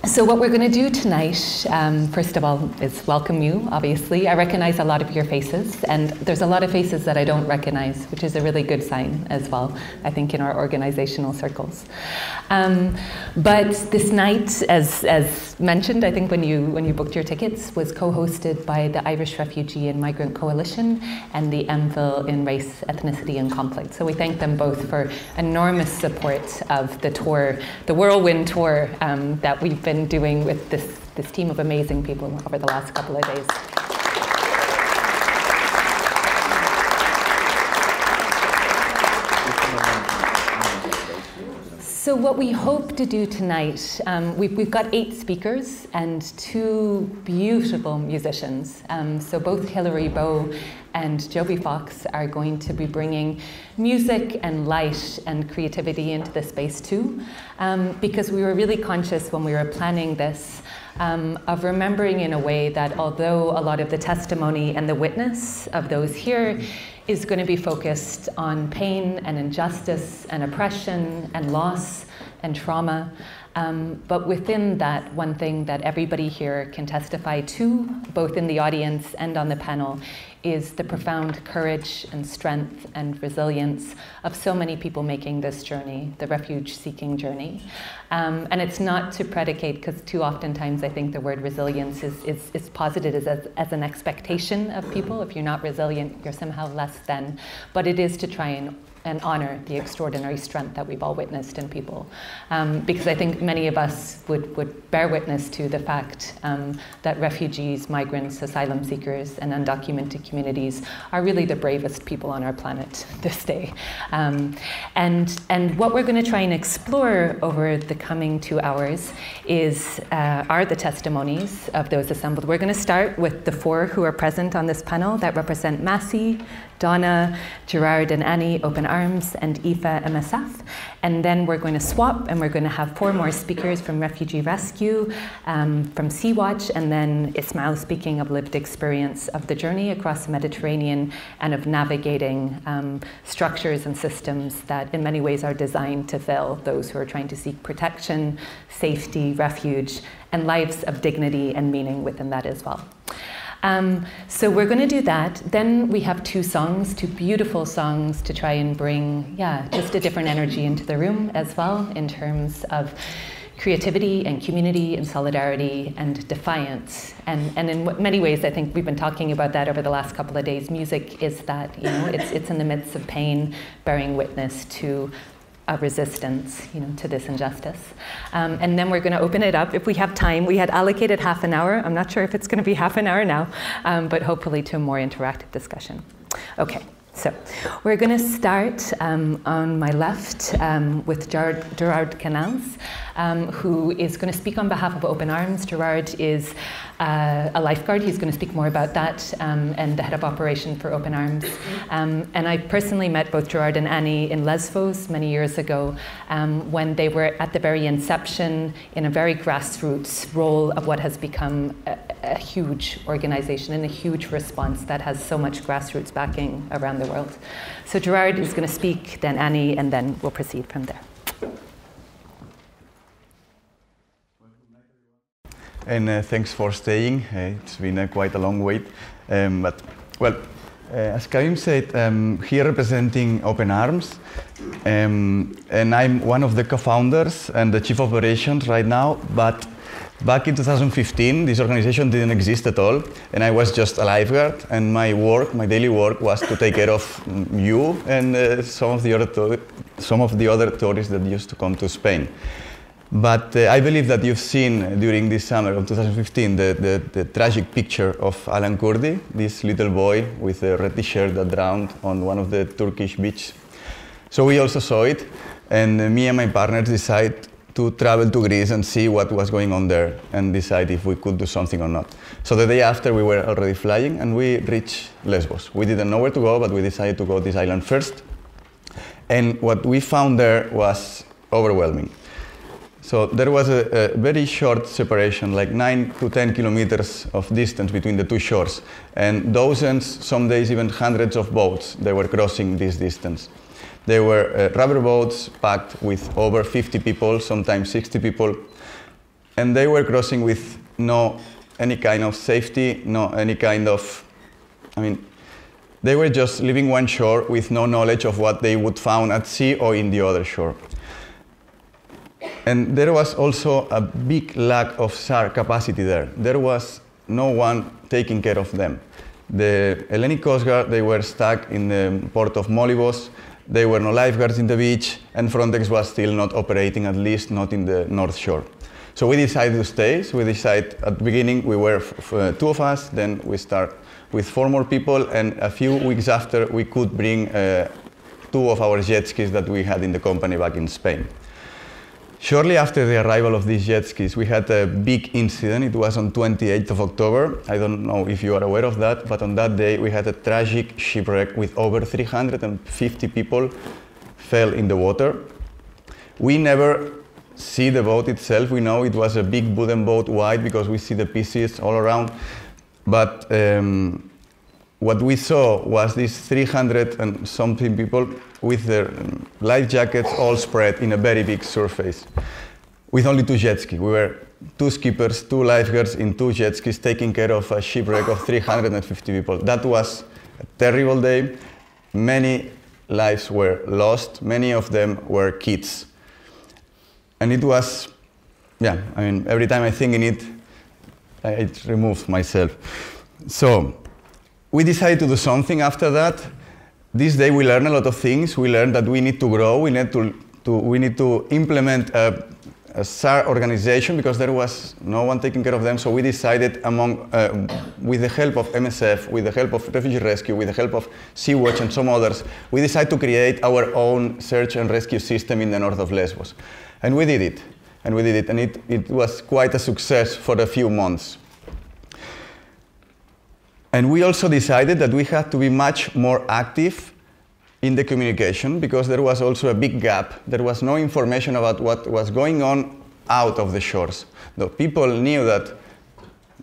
So what we're going to do tonight, first of all, is welcome you, obviously. I recognize a lot of your faces, and there's a lot of faces that I don't recognize, which is a really good sign as well, I think, in our organizational circles. But this night, as mentioned, I think when you booked your tickets, was co-hosted by the Irish Refugee and Migrant Coalition and the MPhil in Race, Ethnicity and Conflict. So we thank them both for enormous support of the tour, the whirlwind tour that we've been doing with this team of amazing people over the last couple of days. So what we hope to do tonight, we've got 8 speakers and 2 beautiful musicians. So both Hilary Bowe and Joby Fox are going to be bringing music and light and creativity into the space too, because we were really conscious when we were planning this of remembering in a way that although a lot of the testimony and the witness of those here is going to be focused on pain and injustice and oppression and loss and trauma, but within that, one thing that everybody here can testify to, both in the audience and on the panel, is the profound courage and strength and resilience of so many people making this journey, the refuge-seeking journey. And it's not to predicate, because too oftentimes I think the word resilience is posited as an expectation of people. If you're not resilient, you're somehow less than. But it is to try and honor the extraordinary strength that we've all witnessed in people. Because I think many of us would bear witness to the fact that refugees, migrants, asylum seekers, and undocumented communities are really the bravest people on our planet this day. And what we're going to try and explore over the coming 2 hours are the testimonies of those assembled. We're going to start with the 4 who are present on this panel that represent MASI, Donna, Gerard and Annie, Open Arms, and Aoife, MSF. And then we're going to swap, and we're going to have 4 more speakers from Refugee Rescue, from Sea-Watch, and then Ismail speaking of lived experience of the journey across the Mediterranean and of navigating structures and systems that in many ways are designed to fail those who are trying to seek protection, safety, refuge, and lives of dignity and meaning within that as well. So we're going to do that. Then we have 2 songs, 2 beautiful songs to try and bring, just a different energy into the room as well in terms of creativity and community and solidarity and defiance. And in many ways, I think we've been talking about that over the last couple of days. Music is that, it's in the midst of pain, bearing witness to a resistance, to this injustice. And then we're going to open it up. If we have time, we had allocated half an hour. I'm not sure if it's going to be half an hour now, but hopefully to a more interactive discussion. Okay, so we're going to start on my left with Gerard Canals, who is going to speak on behalf of Open Arms. Gerard is a lifeguard. He's going to speak more about that, and the head of operation for Open Arms. And I personally met both Gerard and Annie in Lesbos many years ago when they were at the very inception in a very grassroots role of what has become a huge organization and a huge response that has so much grassroots backing around the world. So Gerard is going to speak, then Annie, and then we'll proceed from there. And thanks for staying. It's been quite a long wait. But, well, as Caoimhe said, I'm here representing Open Arms. And I'm one of the co-founders and the chief operations right now. But back in 2015, this organization didn't exist at all. And I was just a lifeguard. And my daily work was to take care of you and some of the other tourists that used to come to Spain. But I believe that you've seen during this summer of 2015 the tragic picture of Alan Kurdi, this little boy with a red t-shirt that drowned on one of the Turkish beaches. So we also saw it, and me and my partners decided to travel to Greece and see what was going on there and decide if we could do something or not. So the day after we were already flying and we reached Lesbos. We didn't know where to go, but we decided to go to this island first. And what we found there was overwhelming. So there was a very short separation, like 9 to 10 kilometers of distance between the 2 shores, and dozens, some days even hundreds of boats that were crossing this distance. There were rubber boats packed with over 50 people, sometimes 60 people, and they were crossing with no any kind of safety, no any kind of, I mean, they were just leaving one shore with no knowledge of what they would find at sea or in the other shore. And there was also a big lack of SAR capacity there. There was no one taking care of them. The Hellenic Coast Guard, they were stuck in the port of Molybos. There were no lifeguards in the beach, and Frontex was still not operating, at least not in the North Shore. So we decided to stay. So we decided at the beginning we were 2 of us, then we start with 4 more people, and a few weeks after we could bring 2 of our jet skis that we had in the company back in Spain. Shortly after the arrival of these jet skis, we had a big incident. It was on 28th of October. I don't know if you are aware of that, but on that day we had a tragic shipwreck with over 350 people fell in the water. We never see the boat itself. We know it was a big wooden boat, wide, because we see the pieces all around. But what we saw was these 300 and something people with their life jackets all spread in a very big surface, with only 2 jet skis. We were 2 skippers, 2 lifeguards in 2 jet skis taking care of a shipwreck of 350 people. That was a terrible day. Many lives were lost. Many of them were kids. And it was, yeah, I mean, every time I think in it, I remove myself. So we decided to do something after that. This day we learned a lot of things. We learned that we need to grow. We need to implement a SAR organization, because there was no one taking care of them. So we decided, with the help of MSF, with the help of Refugee Rescue, with the help of Sea-Watch and some others, we decided to create our own search and rescue system in the north of Lesbos. And we did it. And we did it. And it was quite a success for a few months. And we also decided that we had to be much more active in the communication, because there was also a big gap. There was no information about what was going on out of the shores. The people knew that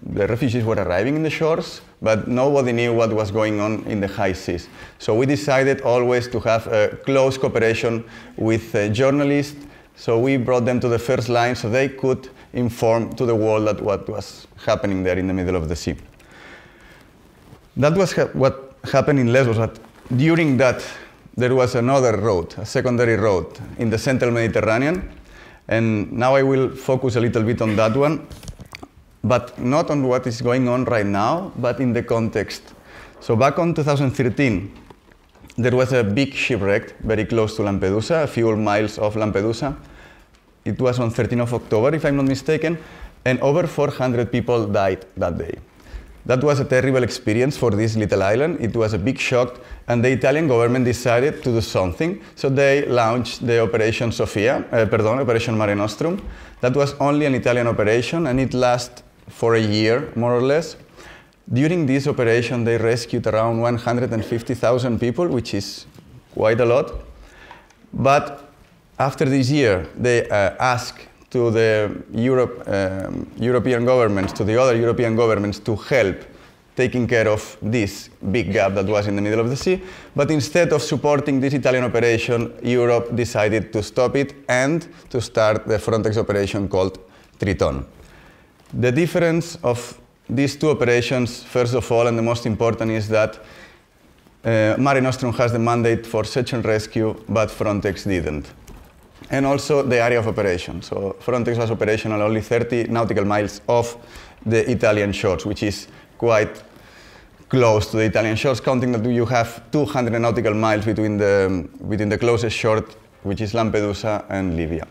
the refugees were arriving in the shores, but nobody knew what was going on in the high seas. So we decided always to have a close cooperation with journalists. So we brought them to the first line so they could inform to the world that what was happening there in the middle of the sea. That was what happened in Lesbos, but during that there was another road, a secondary road in the central Mediterranean, and now I will focus a little bit on that one, but not on what is going on right now, but in the context. So back on 2013, there was a big shipwreck very close to Lampedusa, a few miles off Lampedusa. It was on 13th of October, if I'm not mistaken, and over 400 people died that day. That was a terrible experience for this little island. It was a big shock, and the Italian government decided to do something. So they launched the Operation Sophia, Operation Mare Nostrum. That was only an Italian operation, and it lasted for a year, more or less. During this operation, they rescued around 150,000 people, which is quite a lot. But after this year, they asked to the European governments, to the other European governments, to help taking care of this big gap that was in the middle of the sea. But instead of supporting this Italian operation, Europe decided to stop it and to start the Frontex operation called Triton. The difference of these 2 operations, first of all, and the most important, is that Mare Nostrum has the mandate for search and rescue, but Frontex didn't. And also the area of operation. So Frontex was operational only 30 nautical miles off the Italian shores, which is quite close to the Italian shores, counting that you have 200 nautical miles between the closest shore, which is Lampedusa and Libya.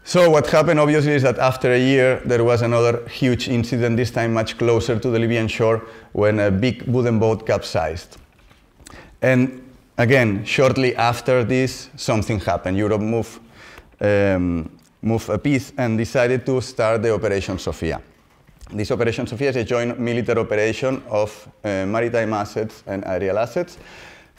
So what happened, obviously, is that after a year, there was another huge incident, this time much closer to the Libyan shore, when a big wooden boat capsized. And again, shortly after this, something happened. Europe moved a piece and decided to start the Operation Sophia. This Operation Sophia is a joint military operation of maritime assets and aerial assets.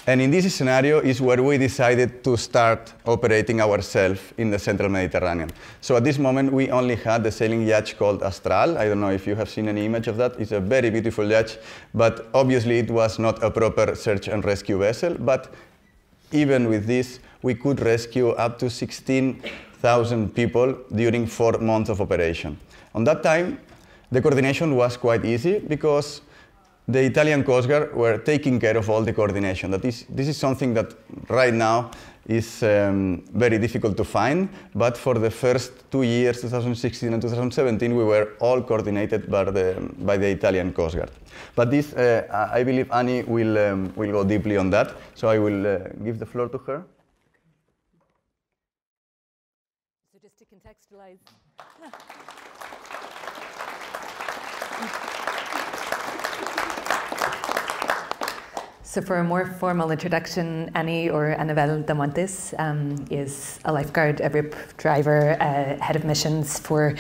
And in this scenario is where we decided to start operating ourselves in the central Mediterranean. So at this moment, we only had the sailing yacht called Astral. I don't know if you have seen any image of that. It's a very beautiful yacht, but obviously it was not a proper search and rescue vessel. But even with this, we could rescue up to 16 1,000 people during 4 months of operation. On that time, the coordination was quite easy because the Italian Coast Guard were taking care of all the coordination. This is something that right now is very difficult to find, but for the first 2 years, 2016 and 2017, we were all coordinated by the Italian Coast Guard. But this, I believe Annie will go deeply on that, so I will give the floor to her. So just to contextualize. So for a more formal introduction, Annie, or Annabelle Damontes, is a lifeguard, a RIP driver, head of missions for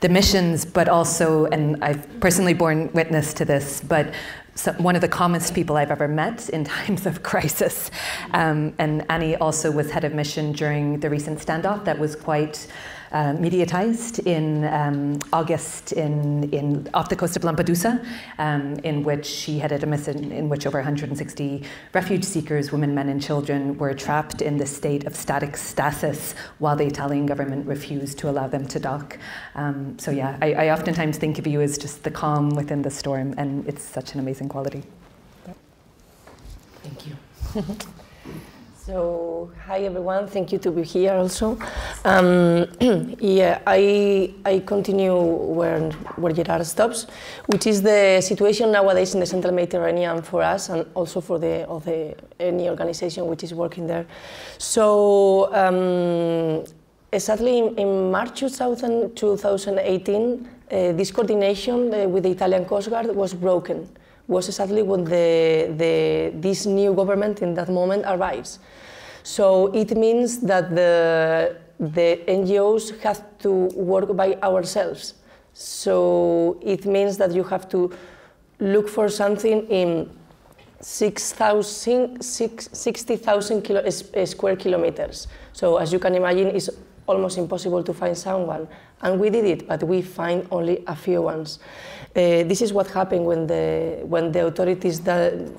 the missions, but also, and I've personally borne witness to this, but one of the calmest people I've ever met in times of crisis. And Annie also was head of mission during the recent standoff that was quite mediatized in August off the coast of Lampedusa, in which she headed a mission in which over 160 refuge seekers, women, men and children, were trapped in the state of static stasis while the Italian government refused to allow them to dock. So yeah, I oftentimes think of you as just the calm within the storm, and it's such an amazing quality. Thank you. So, hi everyone, thank you to be here also. Yeah, I continue where Gerard stops, which is the situation nowadays in the Central Mediterranean for us and also for any organization which is working there. So, sadly in March 2018, this coordination with the Italian Coast Guard was broken. Was exactly when this new government in that moment arrives. So it means that the NGOs have to work by ourselves. So it means that you have to look for something in 60,000 square kilometers. So as you can imagine, it's almost impossible to find someone. And we did it, but we find only a few ones. This is what happened when the authorities don't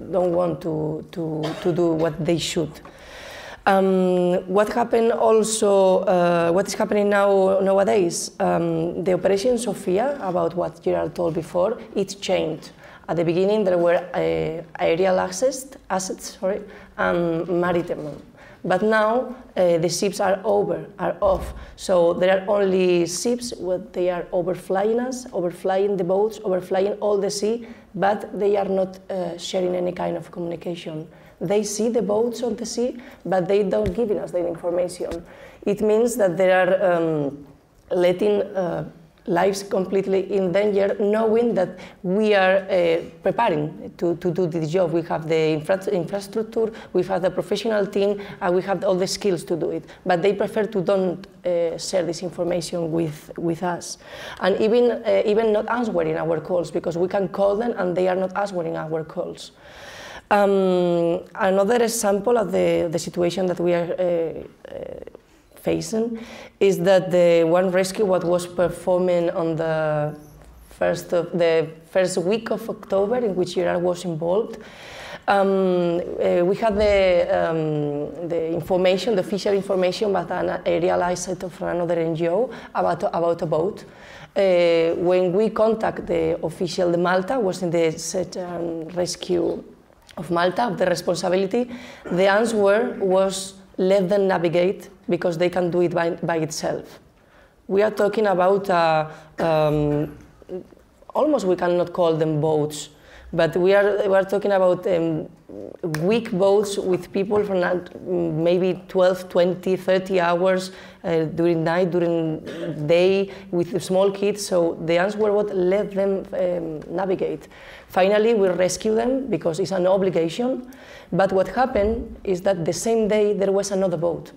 want to do what they should. What happened also, what is happening nowadays, the Operation Sophia, about what Gerard told before, it changed. At the beginning there were aerial assets, and maritime. But now the ships are off. So there are only ships where they are overflying us, overflying the boats, overflying all the sea, but they are not sharing any kind of communication. They see the boats on the sea, but they don't give us the information. It means that they are letting lives completely in danger, knowing that we are preparing to do the job. We have the infrastructure, we have the professional team, and we have all the skills to do it. But they prefer to don't share this information with us. And even not answering our calls, because we can call them and they are not answering our calls. Another example of the situation that we are facing is that the one rescue what was performing on the first week of October, in which Gerard was involved. We had the information, the official information, about an aerial asset from another NGO about a boat. When we contact the official, the Malta was in the search and rescue of Malta, of the responsibility, the answer was let them navigate because they can do it by itself. We are talking about almost we cannot call them boats, but we are talking about weak boats with people for maybe 12, 20, 30 hours during night, during day, with small kids. So the answer was let them navigate. Finally, we rescue them because it's an obligation. But what happened is that the same day there was another boat.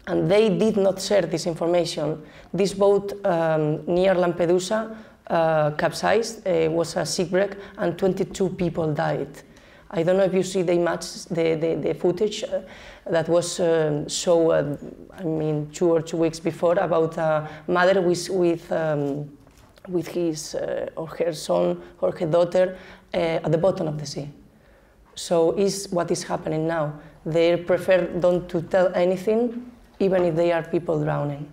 And they did not share this information. This boat near Lampedusa capsized, was a shipwreck, and 22 people died. I don't know if you see the image, the footage that was shown, I mean, 2 or 2 weeks before, about a mother with his or her son or her daughter at the bottom of the sea. So is what is happening now. They prefer not to tell anything, even if they are people drowning.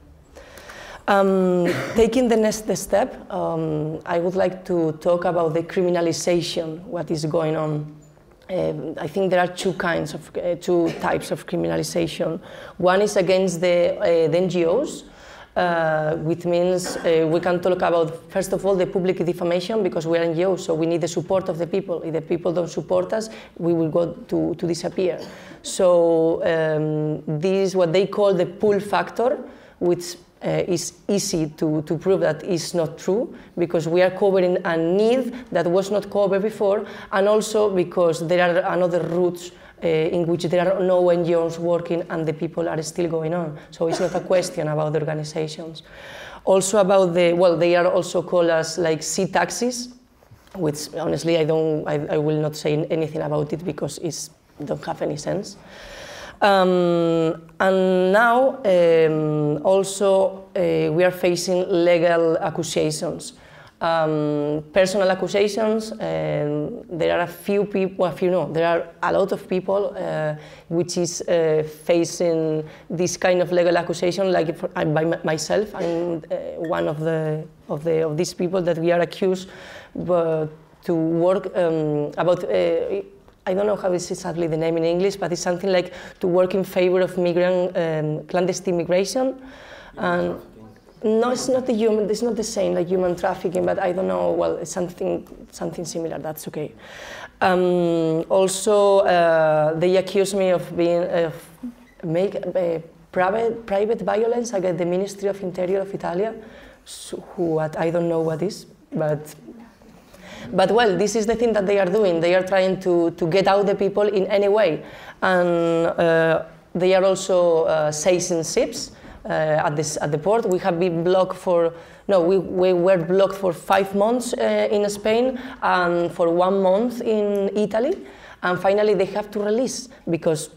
Taking the next step, I would like to talk about the criminalization, what is going on. I think there are two types of criminalization. One is against the NGOs, which means we can talk about, first of all, the public defamation, because we are NGOs, so we need the support of the people. If the people don't support us, we will go to disappear. So this is what they call the pull factor, which is easy to prove that is not true, because we are covering a need that was not covered before, and also because there are another routes in which there are no NGOs working and the people are still going on. So it's not a question about the organizations. Also about the, well, they are also called as like sea taxis, which honestly I will not say anything about it because it don't have any sense. And now also we are facing legal accusations. Personal accusations, there are a few people, there are a lot of people which is facing this kind of legal accusation, like by myself. I'm one of these people that we are accused to work about, I don't know how is exactly the name in English, but it's something like to work in favor of migrant clandestine migration. And no, it's not it's not the same like human trafficking, but I don't know. Well, it's something similar. That's okay. Also, they accuse me of being private violence against the Ministry of Interior of Italy, who I don't know what is, but well, this is the thing that they are doing. They are trying to get out the people in any way, and they are also seizing ships. At the port, we have been blocked for, no, we were blocked for 5 months in Spain and for 1 month in Italy, and finally they have to release because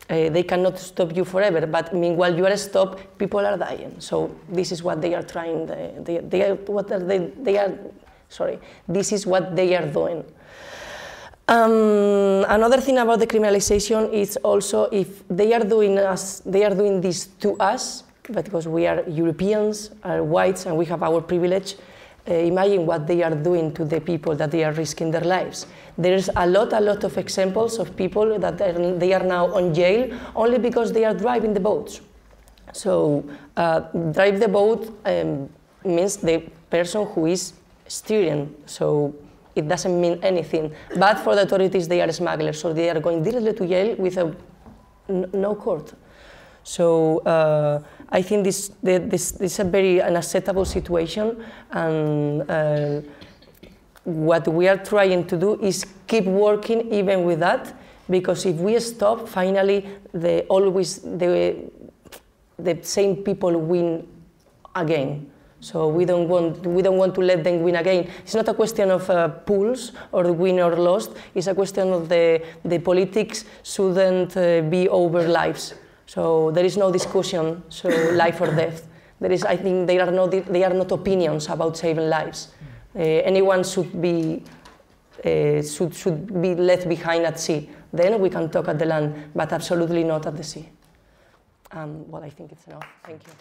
they cannot stop you forever, but meanwhile you are stopped, people are dying. So this is what they are trying, this is what they are doing. Another thing about the criminalization is also if they are doing this to us, because we are Europeans, are whites, and we have our privilege. Imagine what they are doing to the people that they are risking their lives. There's a lot of examples of people that they are now on jail only because they are driving the boats. So drive the boat means the person who is steering. So it doesn't mean anything. But for the authorities, they are smugglers, so they are going directly to jail with no court. So I think this is a very unacceptable situation, and what we are trying to do is keep working even with that, because if we stop, finally the same people win again. So we don't want to let them win again. It's not a question of pools or win or lost. It's a question of the politics shouldn't be over lives. So there is no discussion, so life or death. There is, I think, they are not opinions about saving lives. Anyone should be left behind at sea. Then we can talk at the land, but absolutely not at the sea. Well, I think it's enough. Thank you.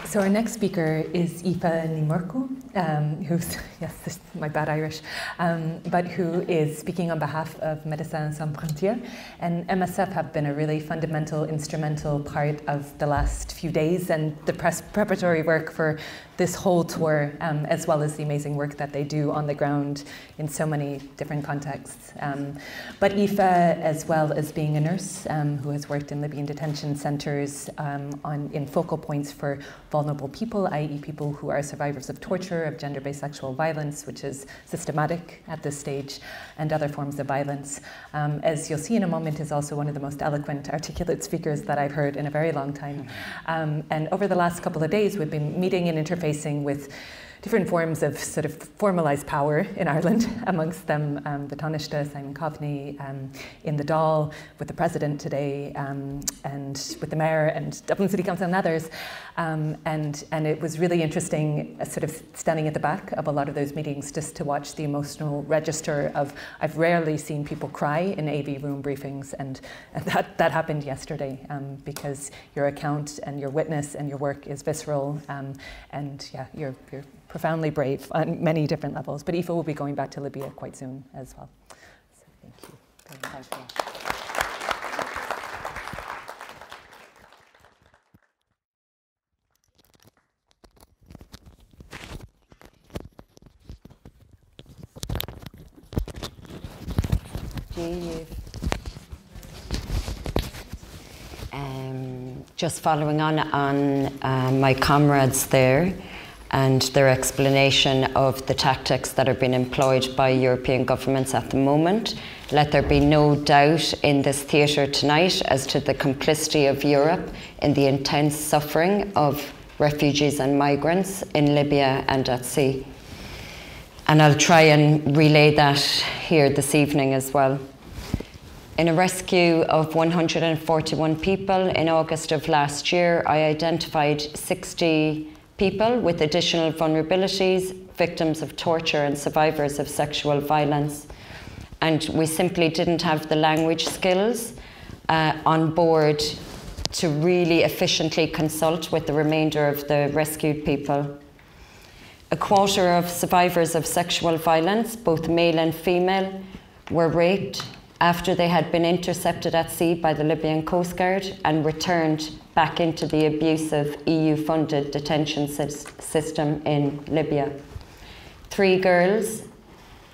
So our next speaker is Aoife Nimurco, who's, yes, this is my bad Irish, but who is speaking on behalf of Médecins Sans Frontières. And MSF have been a really fundamental, instrumental part of the last few days and the preparatory work for this whole tour, as well as the amazing work that they do on the ground in so many different contexts. But Aoife, as well as being a nurse who has worked in Libyan detention centres in focal points for vulnerable people, i.e. people who are survivors of torture, of gender-based sexual violence, which is systematic at this stage, and other forms of violence. As you'll see in a moment, is also one of the most eloquent, articulate speakers that I've heard in a very long time. And over the last couple of days, we've been meeting and interfacing with different forms of sort of formalised power in Ireland, amongst them the Taoiseach, Simon Coveney, in the Dáil, with the President today, and with the Mayor and Dublin City Council and others. And it was really interesting sort of standing at the back of a lot of those meetings just to watch the emotional register of, I've rarely seen people cry in AV room briefings, and that happened yesterday, because your account and your witness and your work is visceral, and yeah, you're profoundly brave on many different levels. But Aoife will be going back to Libya quite soon as well. So thank you. Thank you. Just following on my comrades there and their explanation of the tactics that are being employed by European governments at the moment, let there be no doubt in this theatre tonight as to the complicity of Europe in the intense suffering of refugees and migrants in Libya and at sea. And I'll try and relay that here this evening as well. In a rescue of 141 people in August of last year, I identified 60 people with additional vulnerabilities, victims of torture and survivors of sexual violence. And we simply didn't have the language skills on board to really efficiently consult with the remainder of the rescued people. A quarter of survivors of sexual violence, both male and female, were raped after they had been intercepted at sea by the Libyan coastguard and returned back into the abusive EU-funded detention system in Libya. 3 girls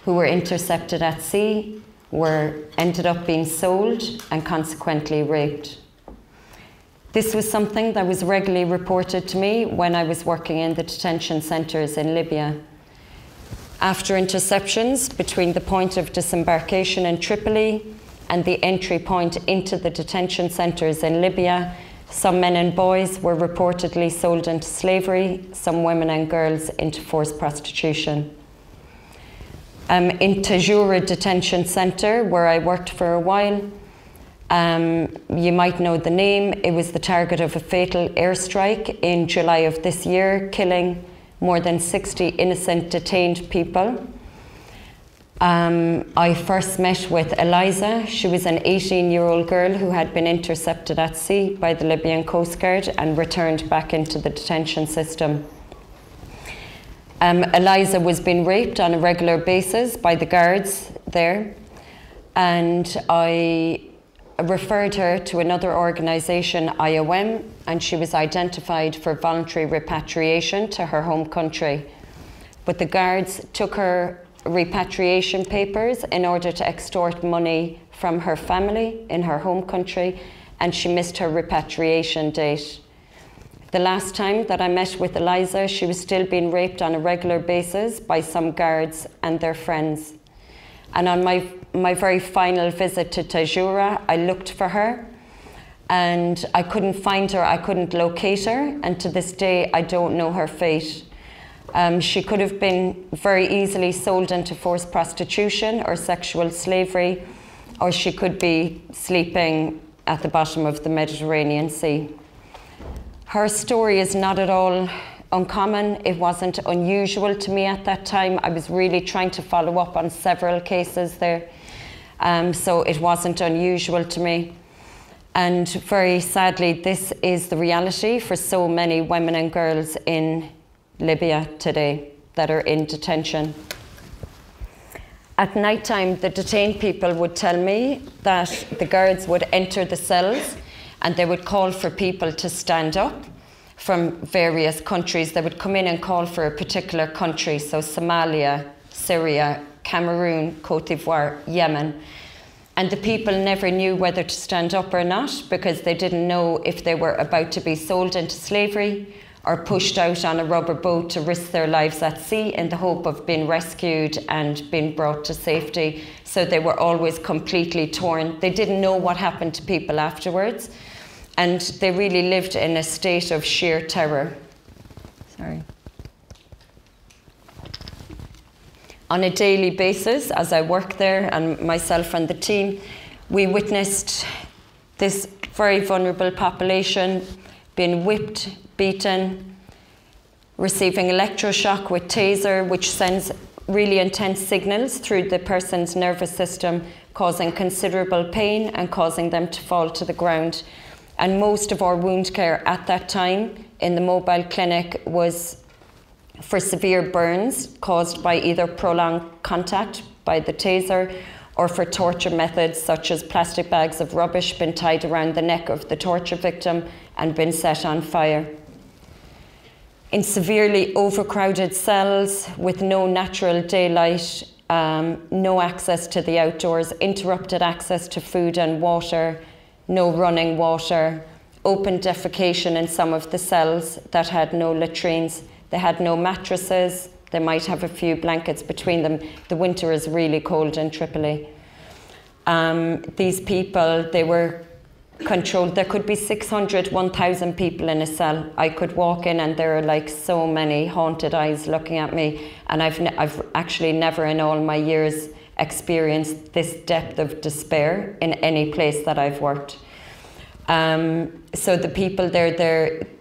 who were intercepted at sea ended up being sold and consequently raped. This was something that was regularly reported to me when I was working in the detention centres in Libya. After interceptions between the point of disembarkation in Tripoli and the entry point into the detention centres in Libya, some men and boys were reportedly sold into slavery, some women and girls into forced prostitution. In Tajura Detention Centre, where I worked for a while, you might know the name. It was the target of a fatal airstrike in July of this year, killing more than 60 innocent detained people. I first met with Eliza. She was an 18-year-old girl who had been intercepted at sea by the Libyan Coast Guard and returned back into the detention system. Eliza was being raped on a regular basis by the guards there, and I referred her to another organisation, IOM, and she was identified for voluntary repatriation to her home country. But the guards took her repatriation papers in order to extort money from her family in her home country, and she missed her repatriation date. The last time that I met with Eliza, she was still being raped on a regular basis by some guards and their friends. And on my very final visit to Tajura, I looked for her and I couldn't find her, I couldn't locate her, and to this day I don't know her fate. She could have been very easily sold into forced prostitution or sexual slavery, or she could be sleeping at the bottom of the Mediterranean Sea. Her story is not at all uncommon. It wasn't unusual to me at that time. I was really trying to follow up on several cases there. So it wasn't unusual to me. And very sadly, this is the reality for so many women and girls in Libya today that are in detention. At night time, the detained people would tell me that the guards would enter the cells and they would call for people to stand up from various countries. They would come in and call for a particular country, so Somalia, Syria, Cameroon, Cote d'Ivoire, Yemen. And the people never knew whether to stand up or not, because they didn't know if they were about to be sold into slavery or pushed out on a rubber boat to risk their lives at sea in the hope of being rescued and being brought to safety. So they were always completely torn. They didn't know what happened to people afterwards. And they really lived in a state of sheer terror. Sorry. On a daily basis, as I work there, and myself and the team, we witnessed this very vulnerable population being whipped, beaten, receiving electroshock with taser, which sends really intense signals through the person's nervous system, causing considerable pain and causing them to fall to the ground. And most of our wound care at that time in the mobile clinic was for severe burns caused by either prolonged contact by the taser or for torture methods such as plastic bags of rubbish being tied around the neck of the torture victim and been set on fire. In severely overcrowded cells with no natural daylight, no access to the outdoors, interrupted access to food and water, no running water, open defecation in some of the cells that had no latrines. They had no mattresses. They might have a few blankets between them. The winter is really cold in Tripoli. These people, they were controlled. There could be 600, 1,000 people in a cell. I could walk in and there are like so many haunted eyes looking at me. And I've actually never in all my years experienced this depth of despair in any place that I've worked. So the people there,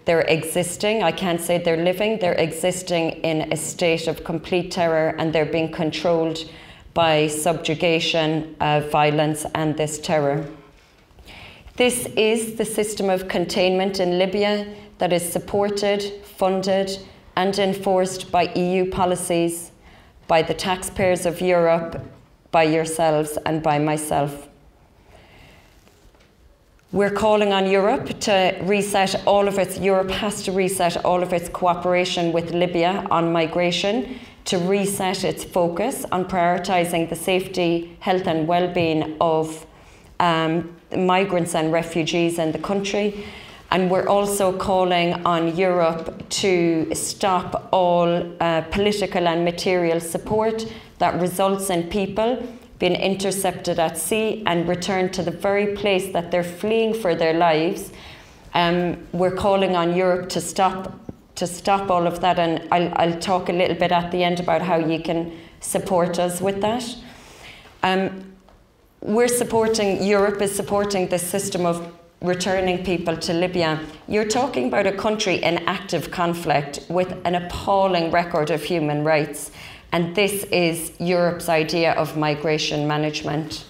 they're existing. I can't say they're living. They're existing in a state of complete terror, and they're being controlled by subjugation, violence, and this terror. This is the system of containment in Libya that is supported, funded, and enforced by EU policies, by the taxpayers of Europe, by yourselves, and by myself. We're calling on Europe to reset all of its, Europe has to reset all of its cooperation with Libya on migration, to reset its focus on prioritising the safety, health and well-being of migrants and refugees in the country. And we're also calling on Europe to stop all political and material support that results in people being intercepted at sea and returned to the very place that they're fleeing for their lives. We're calling on Europe to stop all of that, and I'll talk a little bit at the end about how you can support us with that. Europe is supporting the system of returning people to Libya. You're talking about a country in active conflict with an appalling record of human rights. And this is Europe's idea of migration management.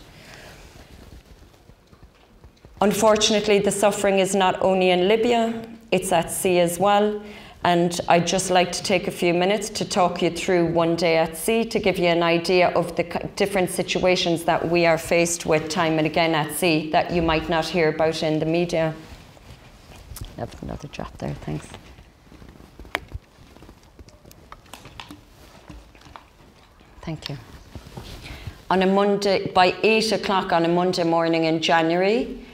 Unfortunately, the suffering is not only in Libya, it's at sea as well. And I'd just like to take a few minutes to talk you through One Day at Sea, to give you an idea of the different situations that we are faced with time and again at sea that you might not hear about in the media. I have another drop there, thanks. Thank you. On a Monday, by 8 o'clock on a Monday morning in January,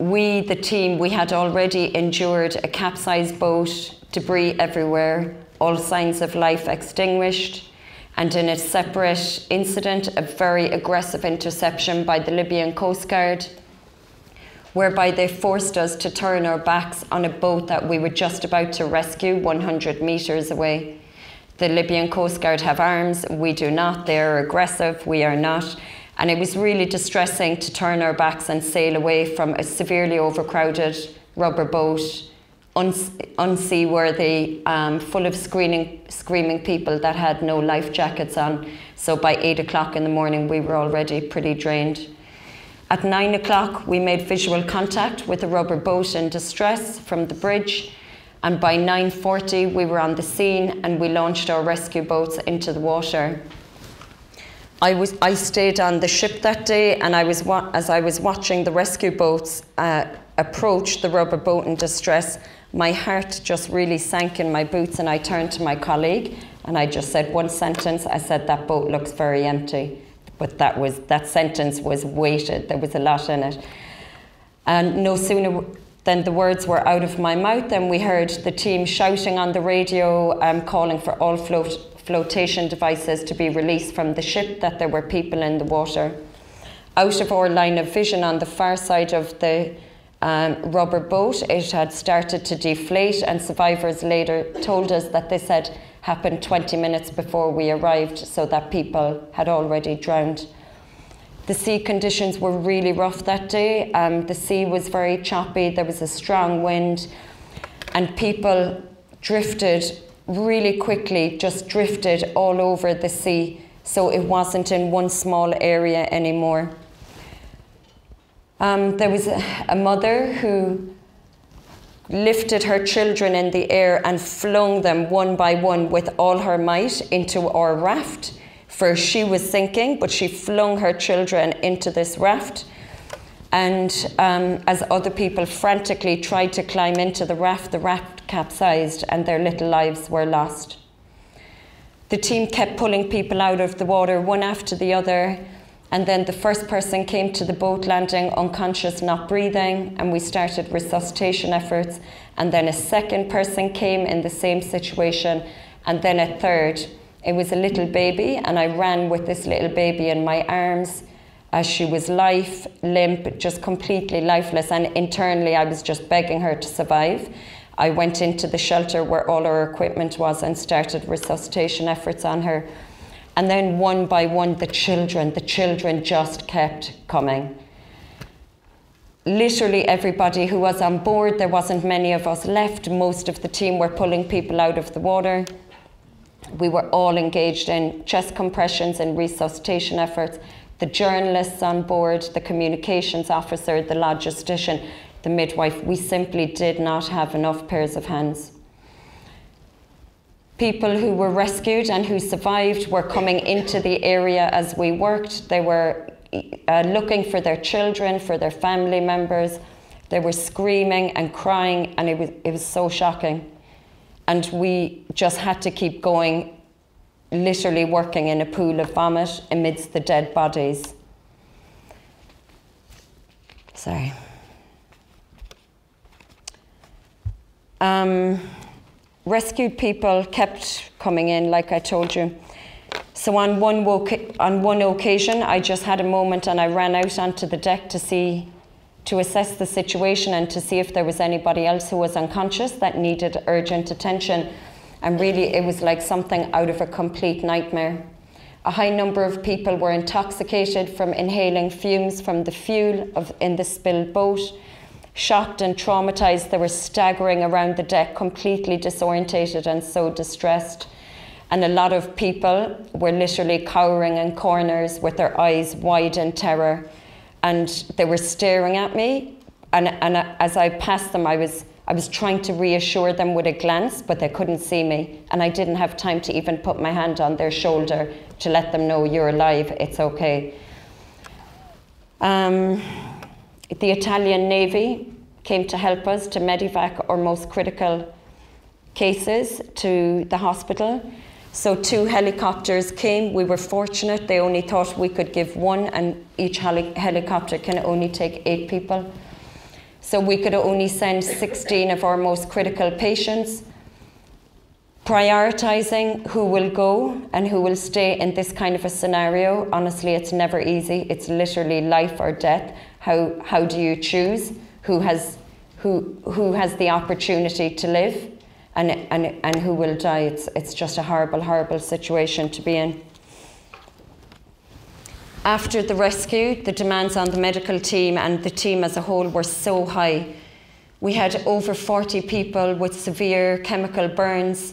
we, the team, we had already endured a capsized boat, debris everywhere, all signs of life extinguished, and in a separate incident, a very aggressive interception by the Libyan coastguard, whereby they forced us to turn our backs on a boat that we were just about to rescue 100 metres away. The Libyan Coast Guard have arms, we do not. They're aggressive, we are not. And it was really distressing to turn our backs and sail away from a severely overcrowded rubber boat, unseaworthy, full of screaming people that had no life jackets on. So by 8 o'clock in the morning, we were already pretty drained. At 9 o'clock, we made visual contact with a rubber boat in distress from the bridge. And by 9:40, we were on the scene and we launched our rescue boats into the water. I stayed on the ship that day, and as I was watching the rescue boats approach the rubber boat in distress, my heart just really sank in my boots, and I turned to my colleague and I just said one sentence. I said, "That boat looks very empty." But that sentence was weighted. There was a lot in it. And no sooner then the words were out of my mouth, and we heard the team shouting on the radio, calling for all flotation devices to be released from the ship, that there were people in the water. Out of our line of vision on the far side of the rubber boat. It had started to deflate, and survivors later told us that this had happened 20 minutes before we arrived, so that people had already drowned. The sea conditions were really rough that day. The sea was very choppy, there was a strong wind, and people drifted really quickly, just drifted all over the sea, so it wasn't in one small area anymore. There was a mother who lifted her children in the air and flung them one by one with all her might into our raft. For she was sinking, but she flung her children into this raft. And as other people frantically tried to climb into the raft capsized and their little lives were lost. The team kept pulling people out of the water, one after the other. And then the first person came to the boat landing unconscious, not breathing, and we started resuscitation efforts. And then a second person came in the same situation, and then a third. It was a little baby, and I ran with this little baby in my arms as she was limp, just completely lifeless. And internally, I was just begging her to survive. I went into the shelter where all our equipment was and started resuscitation efforts on her. And then one by one, the children just kept coming. Literally everybody who was on board, there wasn't many of us left. Most of the team were pulling people out of the water. We were all engaged in chest compressions and resuscitation efforts. The journalists on board, the communications officer, the logistician, the midwife, we simply did not have enough pairs of hands. People who were rescued and who survived were coming into the area as we worked. They were looking for their children, for their family members. They were screaming and crying, and it was so shocking. And we just had to keep going, literally working in a pool of vomit amidst the dead bodies. Sorry. Rescued people kept coming in, like I told you. So on one occasion, I just had a moment and I ran out onto the deck to assess the situation and to see if there was anybody else who was unconscious that needed urgent attention. And really, it was like something out of a complete nightmare. A high number of people were intoxicated from inhaling fumes from the fuel in the spilled boat. Shocked and traumatized, they were staggering around the deck, completely disorientated and so distressed. And a lot of people were literally cowering in corners with their eyes wide in terror. And they were staring at me. And as I passed them, I was trying to reassure them with a glance, but they couldn't see me. And I didn't have time to even put my hand on their shoulder to let them know, you're alive, it's okay. The Italian Navy came to help us to medevac our most critical cases to the hospital. So 2 helicopters came. We were fortunate. They only thought we could give 1, and each helicopter can only take 8 people. So we could only send 16 of our most critical patients. Prioritizing who will go and who will stay in this kind of a scenario, honestly, it's never easy. It's literally life or death. How do you choose who has the opportunity to live and who will die? It's just a horrible, horrible situation to be in. After the rescue, the demands on the medical team and the team as a whole were so high. We had over 40 people with severe chemical burns.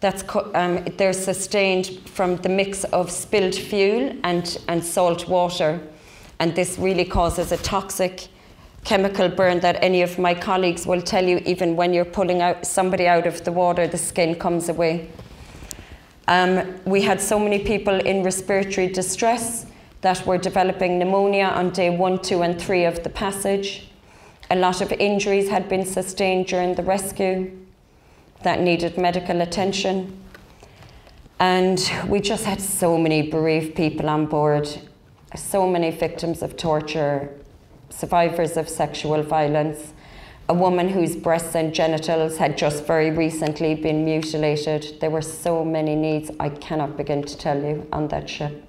They're sustained from the mix of spilled fuel and salt water. And this really causes a toxic chemical burn that any of my colleagues will tell you, even when you're pulling somebody out of the water, the skin comes away. We had so many people in respiratory distress that were developing pneumonia on day 1, 2, and 3 of the passage. A lot of injuries had been sustained during the rescue that needed medical attention. And we just had so many bereaved people on board, so many victims of torture, survivors of sexual violence, a woman whose breasts and genitals had just very recently been mutilated. There were so many needs I cannot begin to tell you on that ship.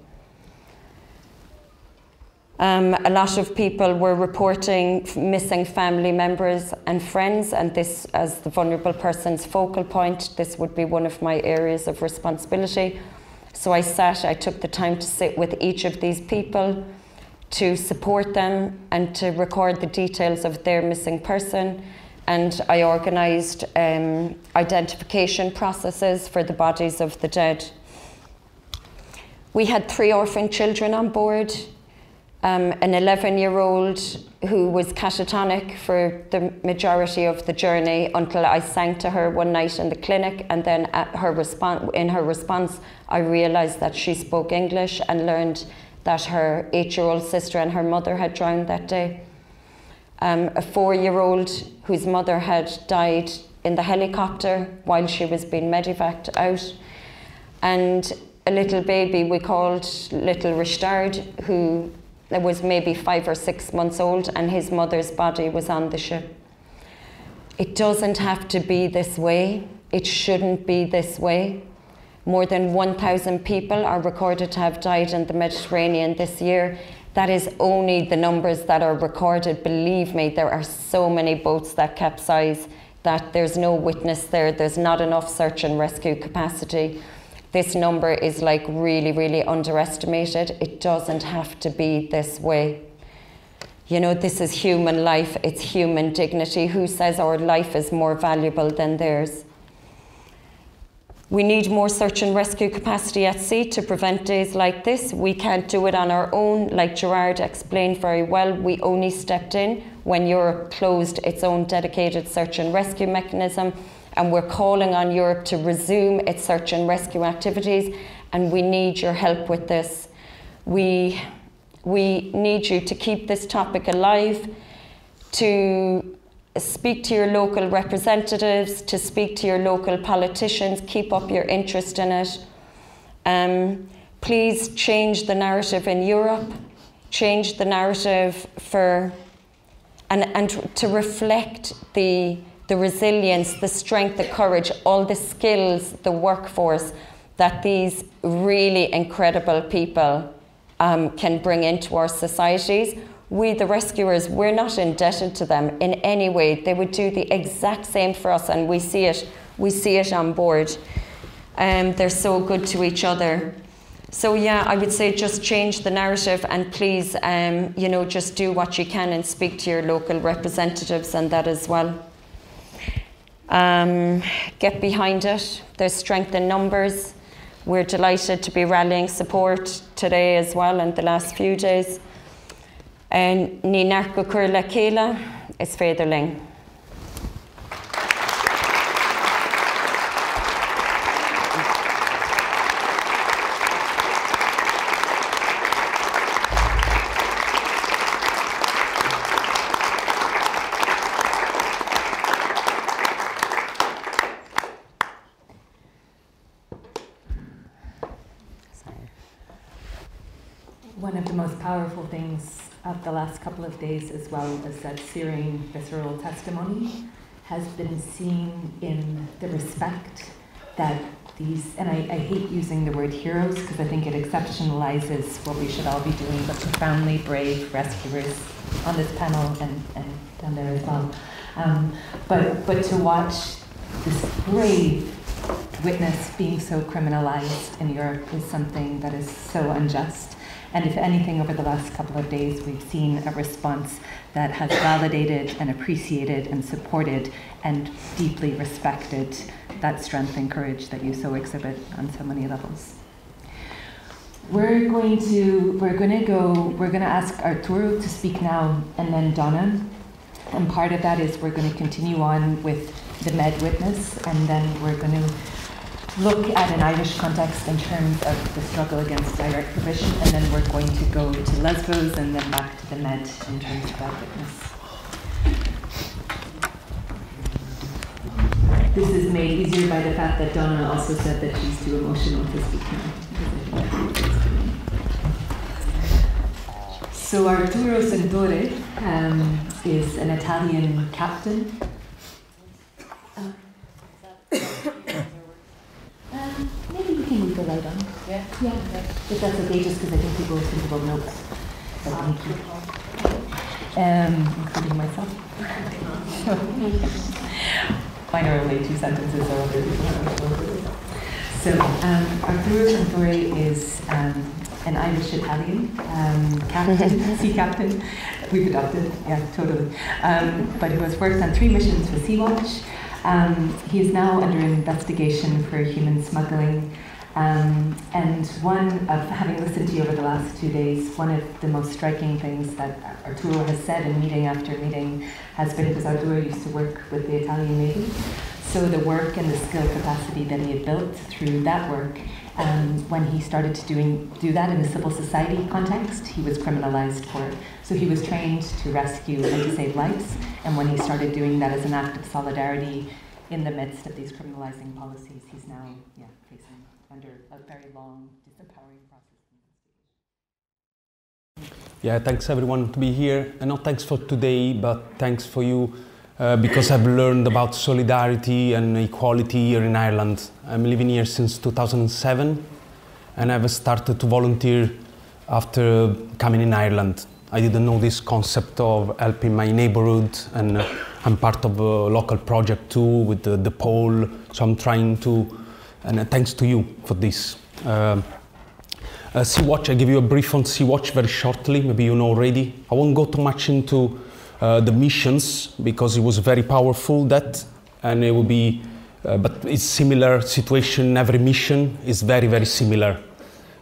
A lot of people were reporting missing family members and friends, and this, as the vulnerable person's focal point, this would be one of my areas of responsibility. So I took the time to sit with each of these people, to support them and to record the details of their missing person. And I organised identification processes for the bodies of the dead. We had 3 orphan children on board. An 11-year-old who was catatonic for the majority of the journey until I sang to her one night in the clinic, and then in her response I realised that she spoke English and learned that her 8-year-old sister and her mother had drowned that day. A 4-year-old whose mother had died in the helicopter while she was being medevaced out, and a little baby we called little Rishtard, who was maybe 5 or 6 months old, and his mother's body was on the ship. It doesn't have to be this way. It shouldn't be this way. More than 1,000 people are recorded to have died in the Mediterranean this year. That is only the numbers that are recorded. Believe me, there are so many boats that capsize that there's no witness there. There's not enough search and rescue capacity. This number is like really, really underestimated. It doesn't have to be this way. You know, this is human life, it's human dignity. Who says our life is more valuable than theirs? We need more search and rescue capacity at sea to prevent days like this. We can't do it on our own. Like Gerard explained very well, we only stepped in when Europe closed its own dedicated search and rescue mechanism. And we're calling on Europe to resume its search and rescue activities, and we need your help with this. We need you to keep this topic alive, to speak to your local representatives, to speak to your local politicians, keep up your interest in it. Please change the narrative in Europe, change the narrative and to reflect the resilience, the strength, the courage, all the skills, the workforce that these really incredible people can bring into our societies. We, the rescuers, we're not indebted to them in any way. They would do the exact same for us, and we see it on board. They're so good to each other. So yeah, I would say just change the narrative, and please, you know, just do what you can and speak to your local representatives on that as well. Get behind it. There's strength in numbers. We're delighted to be rallying support today as well, and the last few days. And Ní Narco Curla Kela is Federling. One of the most powerful things of the last couple of days, as well as that searing, visceral testimony, has been seen in the respect that these, and I hate using the word heroes because I think it exceptionalizes what we should all be doing, but profoundly brave rescuers on this panel and down there as well. But to watch this brave witness being so criminalized in Europe is something that is so unjust. And if anything, over the last couple of days, we've seen a response that has validated and appreciated and supported and deeply respected that strength and courage that you so exhibit on so many levels. We're going to ask Arturo to speak now, and then Donna. And part of that is we're going to continue on with the Med witness, and then we're going to look at an Irish context in terms of the struggle against direct provision, and then we're going to go to Lesbos and then back to the Med in terms of that witness. This is made easier by the fact that Donna also said that she's too emotional to speak now. So Arturo Santore is an Italian captain. Maybe we can leave the light on. Yeah? Yeah, if that's okay, just because I think people will think about notes. Thank you. Including myself. Mine are only 2 sentences, so other people have. So, Arturo Santore is an Irish Italian captain, sea captain. We've adopted, yeah, totally. But who has worked on 3 missions for Sea-Watch. He is now under investigation for human smuggling. And one of, having listened to you over the last 2 days, one of the most striking things that Arturo has said in meeting after meeting has been, because Arturo used to work with the Italian Navy, so the work and the skill capacity that he had built through that work, when he started to do that in a civil society context, he was criminalized for it. So he was trained to rescue and to save lives, and when he started doing that as an act of solidarity in the midst of these criminalizing policies, he's now facing under a very long, disempowering process. Yeah, thanks everyone to be here. And not thanks for today, but thanks for you because I've learned about solidarity and equality here in Ireland. I'm living here since 2007 and I've started to volunteer after coming in Ireland. I didn't know this concept of helping my neighborhood, and I'm part of a local project too with the pole, so I'm trying to, and thanks to you for this. Sea-Watch, I give you a brief on Sea-Watch very shortly, maybe you know already. I won't go too much into the missions because it was very powerful and it will be, but it's similar situation, every mission is very, very similar.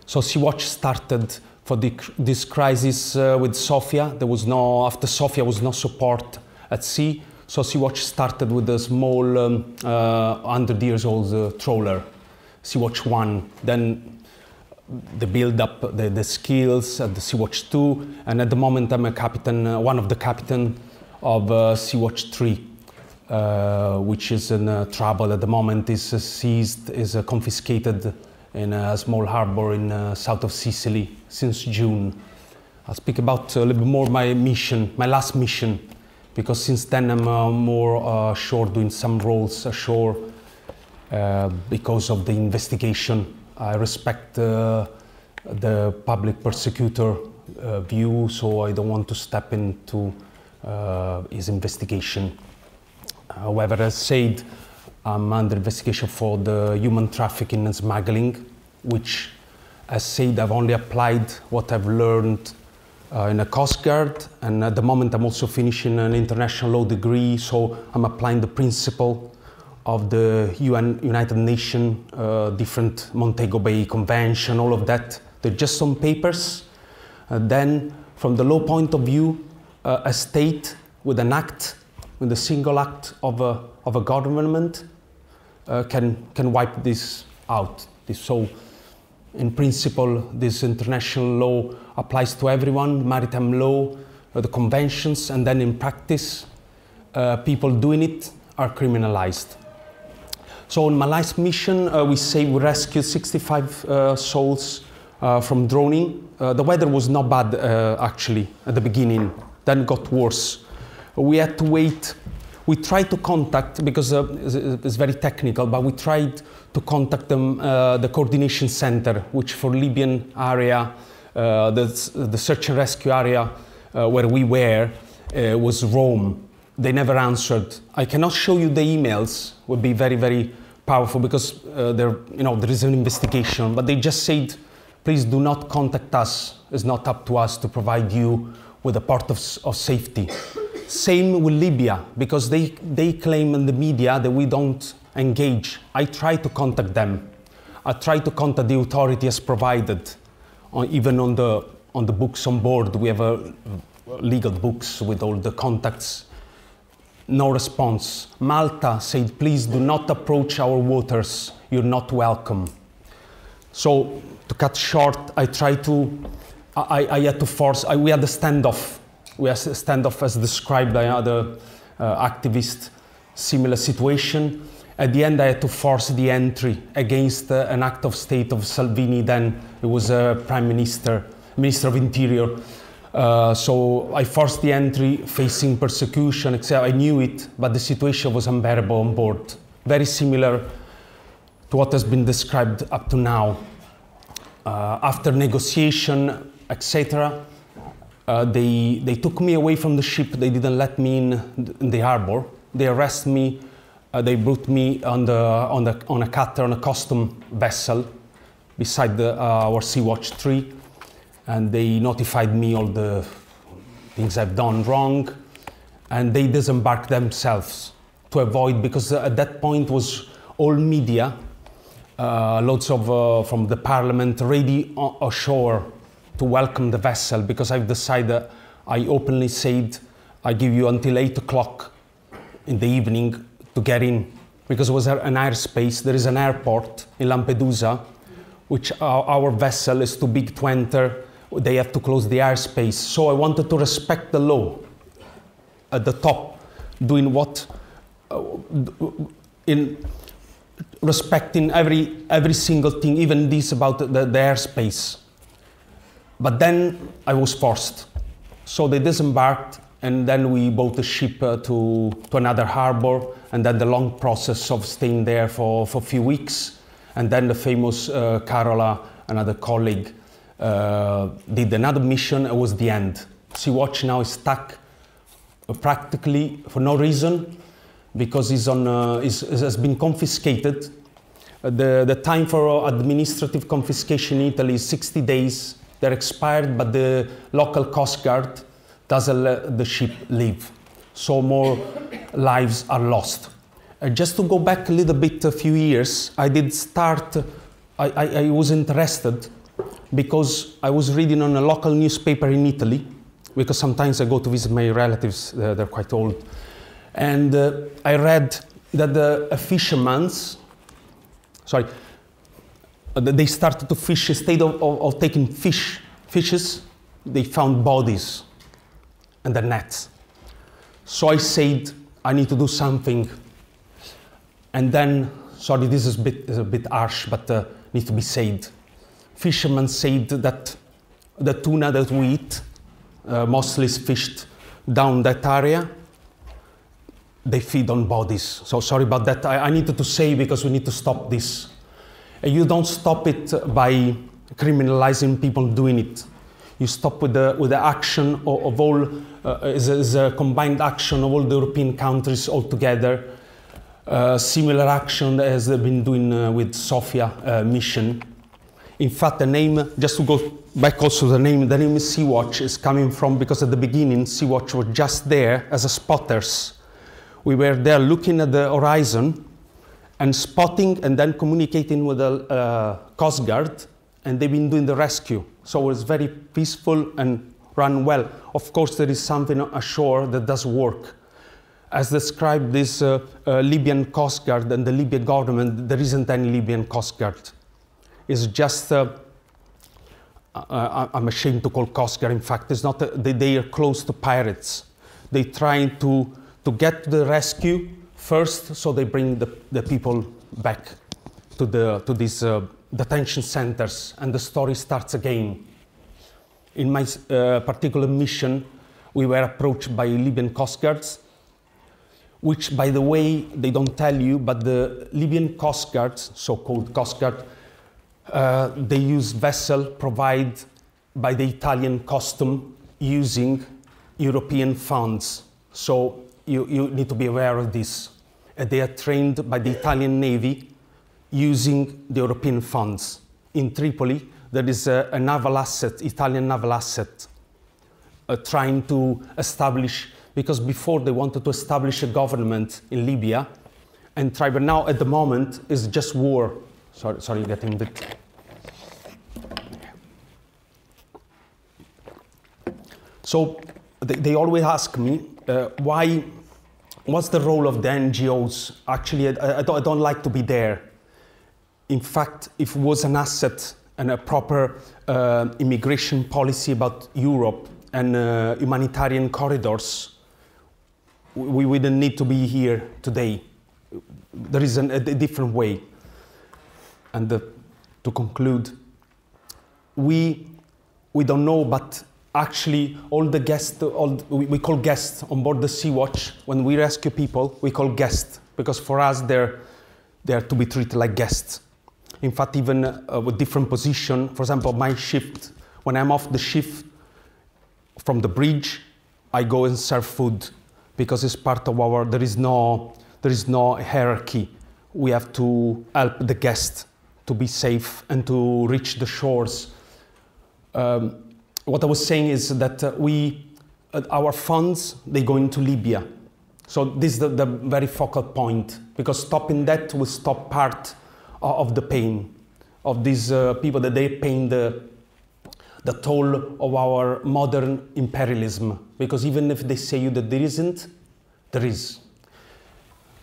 So Sea-Watch started for this crisis with Sophia. There was no, after Sophia was no support at sea, so Sea-Watch started with a small 100 years old trawler, Sea-Watch 1. Then they build up the skills at the Sea-Watch 2, and at the moment I'm a captain, one of the captain of Sea-Watch 3, which is in trouble at the moment, is seized, is confiscated in a small harbor in south of Sicily since June. I'll speak about a little bit more my mission, my last mission, because since then I'm more ashore, doing some roles ashore because of the investigation. I respect the public prosecutor view, so I don't want to step into his investigation. However, as said, I'm under investigation for the human trafficking and smuggling, which, as said, I've only applied what I've learned in a coastguard, and at the moment I'm also finishing an international law degree, so I'm applying the principle of the United Nations, different Montego Bay Convention, all of that. They're just on papers. Then, from the law point of view, a state with an act, with a single act of a government, can wipe this out. So, in principle, this international law applies to everyone, maritime law, the conventions, and then in practice, people doing it are criminalized. So in my last mission, we rescued 65 souls from drowning. The weather was not bad, actually, at the beginning. Then it got worse. We had to wait. We tried to contact, because it's very technical, but we tried to contact them, the coordination center, which for Libyan area, the search and rescue area where we were, was Rome. They never answered. I cannot show you the emails, would be very, very powerful, because there is an investigation, but they just said, please do not contact us. It's not up to us to provide you with a part of safety. Same with Libya, because they claim in the media that we don't engage. I try to contact them. I try to contact the authority as provided, even on the books on board. We have legal books with all the contacts. No response. Malta said, please do not approach our waters. You're not welcome. So, to cut short, I had to force, we had a standoff. We had a standoff as described by other activists, similar situation. At the end, I had to force the entry against an act of state of Salvini. Then it was Prime Minister, Minister of Interior. So I forced the entry, facing persecution, etc. I knew it, but the situation was unbearable on board. Very similar to what has been described up to now. After negotiation, etc., They took me away from the ship. They didn't let me in the harbor. They arrested me. They brought me on a cutter, on a custom vessel beside our Sea-Watch 3, and they notified me all the things I've done wrong, and they disembarked themselves to avoid, because at that point was all media, loads of from the parliament ready ashore to welcome the vessel, because I've decided, I openly said, I give you until 8 o'clock in the evening to get in, because it was an airspace. There is an airport in Lampedusa, which our vessel is too big to enter. They have to close the airspace. So I wanted to respect the law at the top, doing what, in respecting every single thing, even this about the airspace. But then I was forced. So they disembarked, and then we bought a ship to another harbor, and then the long process of staying there for a few weeks. And then the famous Carola, another colleague, did another mission. It was the end. Sea-Watch now is stuck practically for no reason, because it has been confiscated. The time for administrative confiscation in Italy is 60 days. They're expired, but the local coastguard doesn't let the ship leave. So more lives are lost. Just to go back a little bit, a few years, I did start, I was interested because I was reading on a local newspaper in Italy, because sometimes I go to visit my relatives, they're quite old. And I read that a fisherman's, they started to fish. Instead of taking fishes, they found bodies and the nets. So I said, I need to do something. And then, sorry, this is a bit harsh, but needs to be said. Fishermen said that the tuna that we eat, mostly is fished down that area, they feed on bodies. So sorry about that. I needed to say, because we need to stop this. You don't stop it by criminalizing people doing it. You stop with the action of all, is a combined action of all the European countries all together. Similar action as they've been doing with Sophia mission. In fact, the name, just to go back also, the name Sea-Watch is coming from, because at the beginning, Sea-Watch was just there as a spotters. We were there looking at the horizon and spotting and then communicating with the Coast Guard, and they've been doing the rescue. So it was very peaceful and run well. Of course, there is something ashore that does work. As described, this Libyan Coast Guard and the Libyan government, there isn't any Libyan Coast Guard. It's just, I'm ashamed to call Coast Guard, in fact, it's not, they are close to pirates. They're trying to get the rescue first, so they bring the people back to these detention centers, and the story starts again. In my particular mission, we were approached by Libyan Coast Guards, which, by the way, they don't tell you, but the Libyan Coast Guards, so-called Coast Guard, they use vessel provided by the Italian custom using European funds. So you need to be aware of this. They are trained by the Italian Navy using the European funds. In Tripoli, there is a naval asset, Italian naval asset, trying to establish, because before they wanted to establish a government in Libya, and try, but now at the moment is just war. Sorry, getting a bit. So they always ask me, what's the role of the NGOs? Actually, I don't like to be there. In fact, if it was an asset and a proper immigration policy about Europe and humanitarian corridors, we wouldn't need to be here today. There is a different way. And to conclude, we don't know, but actually all the guests, we call guests on board the Sea-Watch. When we rescue people, we call guests, because for us they're to be treated like guests. In fact, even with different position, for example, my shift, when I'm off the shift, from the bridge, I go and serve food because it's part of our, there is no hierarchy. We have to help the guest to be safe and to reach the shores. What I was saying is that our funds, they go into Libya. So this is the very focal point, because stopping that will stop part of the pain of these people, that they're paying the toll of our modern imperialism. Because even if they say you that there isn't, there is.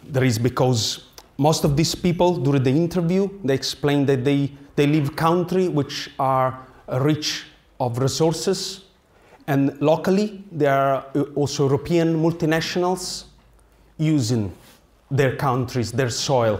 There is, because most of these people, during the interview, they explain that they live countries which are rich of resources, and locally there are also European multinationals using their countries, their soil,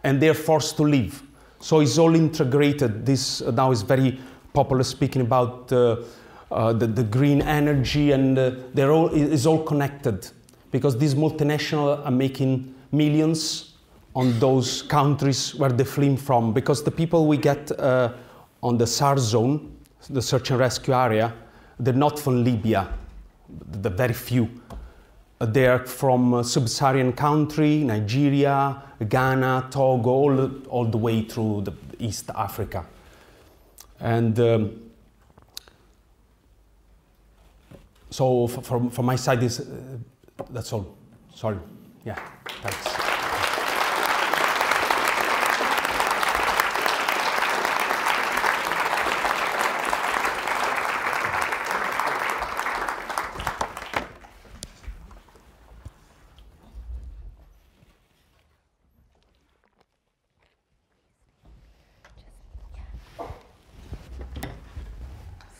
and they're forced to leave. So it's all integrated. This now is very popular, speaking about the green energy, and it's all connected, because these multinationals are making millions on those countries where they're fleeing from. Because the people we get on the SAR zone, the search and rescue area, they're not from Libya, the very few. They're from sub-Saharan country, Nigeria, Ghana, Togo, all the way through the East Africa. And so from my side, that's all. Sorry. Yeah, thanks.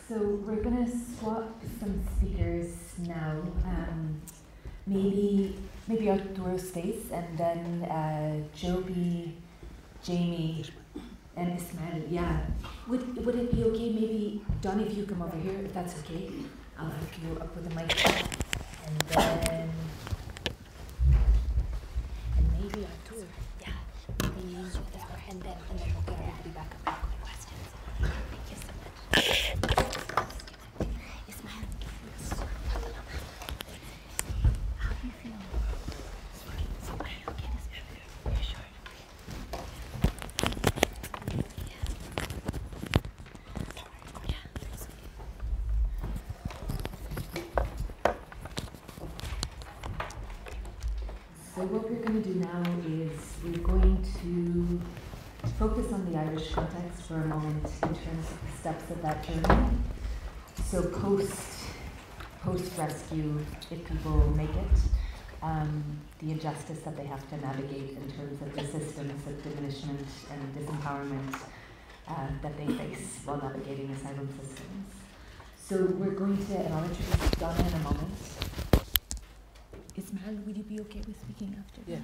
So we're going to swap some speakers now. Maybe outdoor space, and then Joby, Jamie, and Ismail. Yeah. Would it be okay? Maybe Don, if you come over here, if that's okay, I'll hook you up with a mic, and then maybe outdoor. Yeah. Maybe use there, and then we'll be back up with questions. Thank you so much. So what we're going to do now is we're going to focus on the Irish context for a moment in terms of the steps of that journey. So post-rescue, if people make it, the injustice that they have to navigate in terms of the systems of diminishment and disempowerment that they face while navigating asylum systems. So we're going to, and I'll introduce Donna in a moment. Ismail, would you be okay with speaking after? Yeah.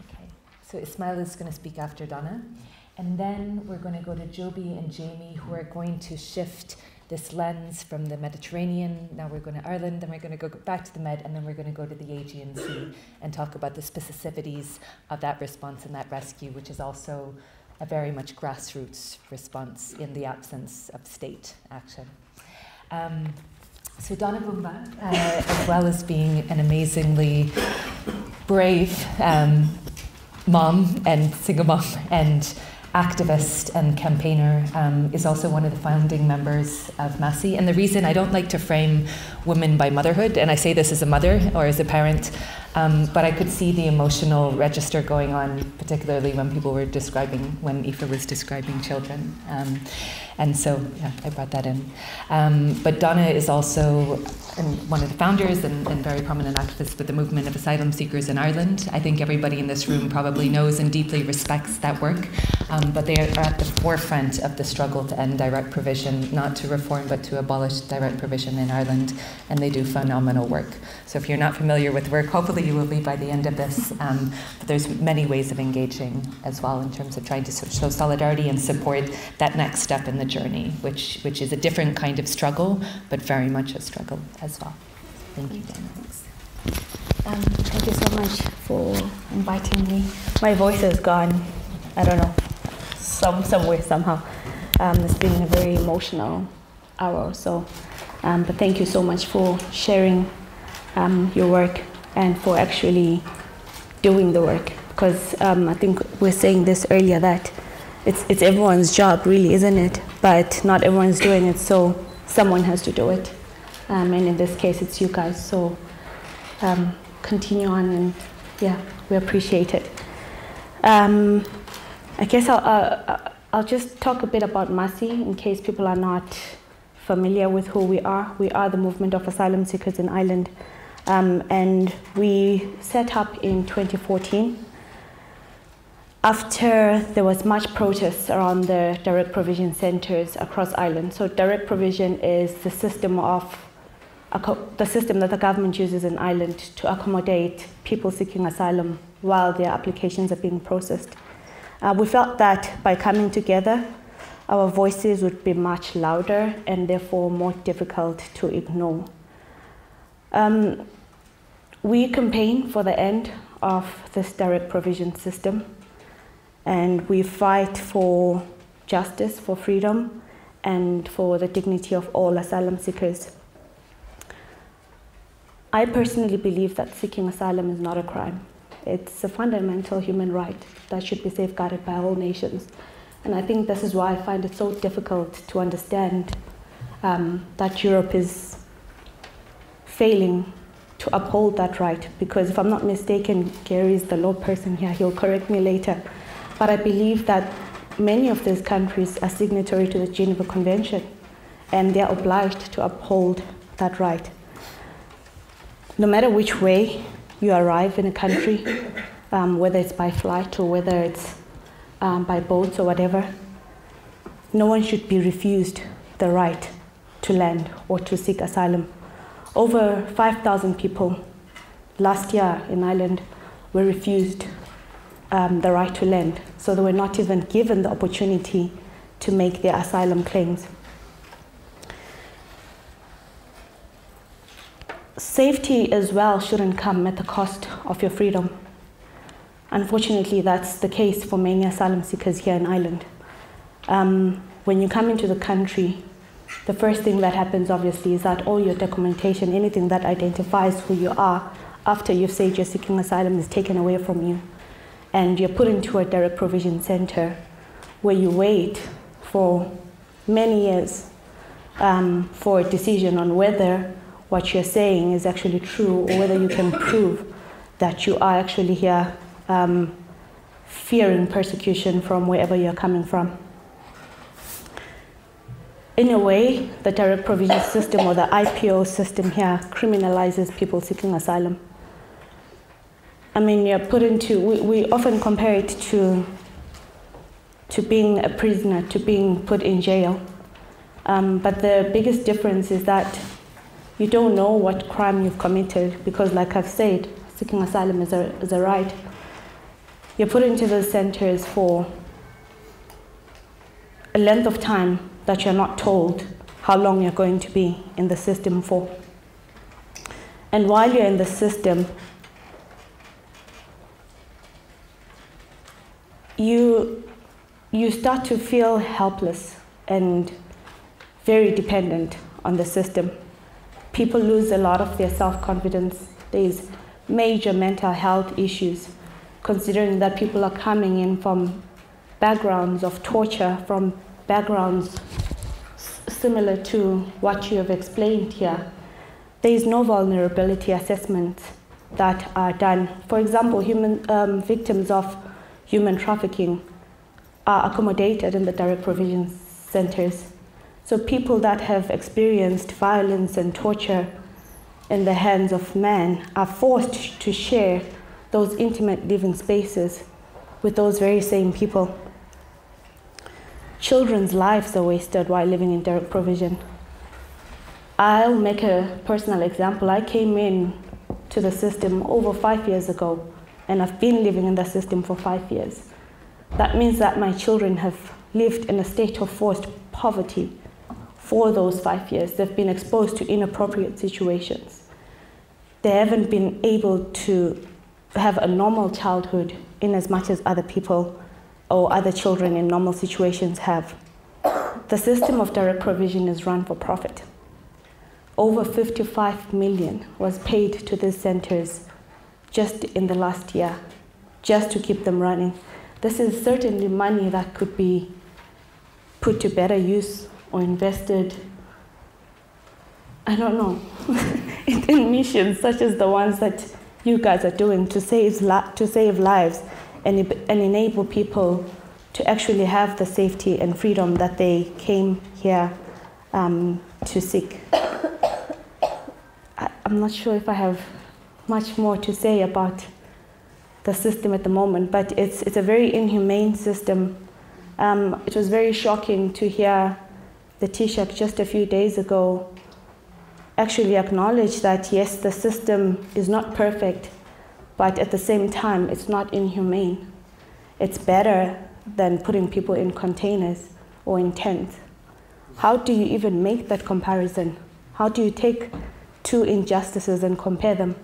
Okay. So Ismail is going to speak after Donna. And then we're going to go to Joby and Jamie, who are going to shift this lens from the Mediterranean. Now we're going to Ireland, then we're going to go back to the Med, and then we're going to go to the Aegean Sea and talk about the specificities of that response and that rescue, which is also a very much grassroots response in the absence of state action. So Donna Bumba, as well as being an amazingly brave mom and single mom and activist and campaigner, is also one of the founding members of MASI. And the reason I don't like to frame women by motherhood, and I say this as a mother or as a parent, but I could see the emotional register going on, particularly when people were describing, when Aoife was describing children. And so, yeah, I brought that in. But Donna is also one of the founders and very prominent activist with the movement of asylum seekers in Ireland. I think everybody in this room probably knows and deeply respects that work, but they are at the forefront of the struggle to end direct provision, not to reform, but to abolish direct provision in Ireland, and they do phenomenal work. So if you're not familiar with work, hopefully you will be by the end of this, but there's many ways of engaging as well in terms of trying to show solidarity and support that next step in the journey, which is a different kind of struggle, but very much a struggle as well. Thank you, Dana. Thank you so much for inviting me. My voice is gone, I don't know, somewhere, somehow. It's been a very emotional hour or so. But thank you so much for sharing your work and for actually doing the work. Because I think we're saying this earlier, that it's everyone's job, really, isn't it? But not everyone's doing it, so someone has to do it. And in this case, it's you guys. So continue on, and yeah, we appreciate it. I guess I'll just talk a bit about MASI in case people are not familiar with who we are. We are the Movement of Asylum Seekers in Ireland, and we set up in 2014 after there was much protest around the direct provision centres across Ireland. So direct provision is the system that the government uses in Ireland to accommodate people seeking asylum while their applications are being processed. We felt that by coming together, our voices would be much louder and therefore more difficult to ignore. We campaign for the end of this direct provision system, and we fight for justice, for freedom, and for the dignity of all asylum seekers. I personally believe that seeking asylum is not a crime. It's a fundamental human right that should be safeguarded by all nations. And I think this is why I find it so difficult to understand that Europe is failing to uphold that right. Because if I'm not mistaken, Gary is the law person here, he'll correct me later. But I believe that many of these countries are signatory to the Geneva Convention, and they're obliged to uphold that right. No matter which way you arrive in a country, whether it's by flight or whether it's by boat or whatever, no one should be refused the right to land or to seek asylum. Over 5,000 people last year in Ireland were refused the right to land, so they were not even given the opportunity to make their asylum claims. Safety as well shouldn't come at the cost of your freedom. Unfortunately, that's the case for many asylum seekers here in Ireland. When you come into the country, the first thing that happens, obviously, is that all your documentation, anything that identifies who you are after you've said you're seeking asylum, is taken away from you. And you're put into a direct provision centre where you wait for many years for a decision on whether what you're saying is actually true or whether you can prove that you are actually here fearing persecution from wherever you're coming from. In a way, the direct provision system or the IPO system here criminalizes people seeking asylum. I mean, you're put into, we often compare it to being a prisoner, to being put in jail. But the biggest difference is that you don't know what crime you've committed because, like I've said, seeking asylum is a right. You're put into those centers for a length of time that you're not told how long you're going to be in the system for. And while you're in the system, you start to feel helpless and very dependent on the system. People lose a lot of their self-confidence. There's major mental health issues, considering that people are coming in from backgrounds of torture, from backgrounds similar to what you have explained here. There is no vulnerability assessments that are done. For example, victims of human trafficking are accommodated in the direct provision centers. So people that have experienced violence and torture in the hands of men are forced to share those intimate living spaces with those very same people. Children's lives are wasted while living in direct provision. I'll make a personal example. I came in to the system over 5 years ago, and I've been living in the system for 5 years. That means that my children have lived in a state of forced poverty for those 5 years. They've been exposed to inappropriate situations. They haven't been able to have a normal childhood in as much as other people or other children in normal situations have. The system of direct provision is run for profit. over 55 million was paid to these centers just in the last year, just to keep them running. This is certainly money that could be put to better use or invested, I don't know, in missions such as the ones that you guys are doing to save lives and enable people to actually have the safety and freedom that they came here to seek. I'm not sure if I have much more to say about the system at the moment, but it's a very inhumane system. It was very shocking to hear the Taoiseach just a few days ago actually acknowledge that yes, the system is not perfect, but at the same time, it's not inhumane. It's better than putting people in containers or in tents. How do you even make that comparison? How do you take two injustices and compare them?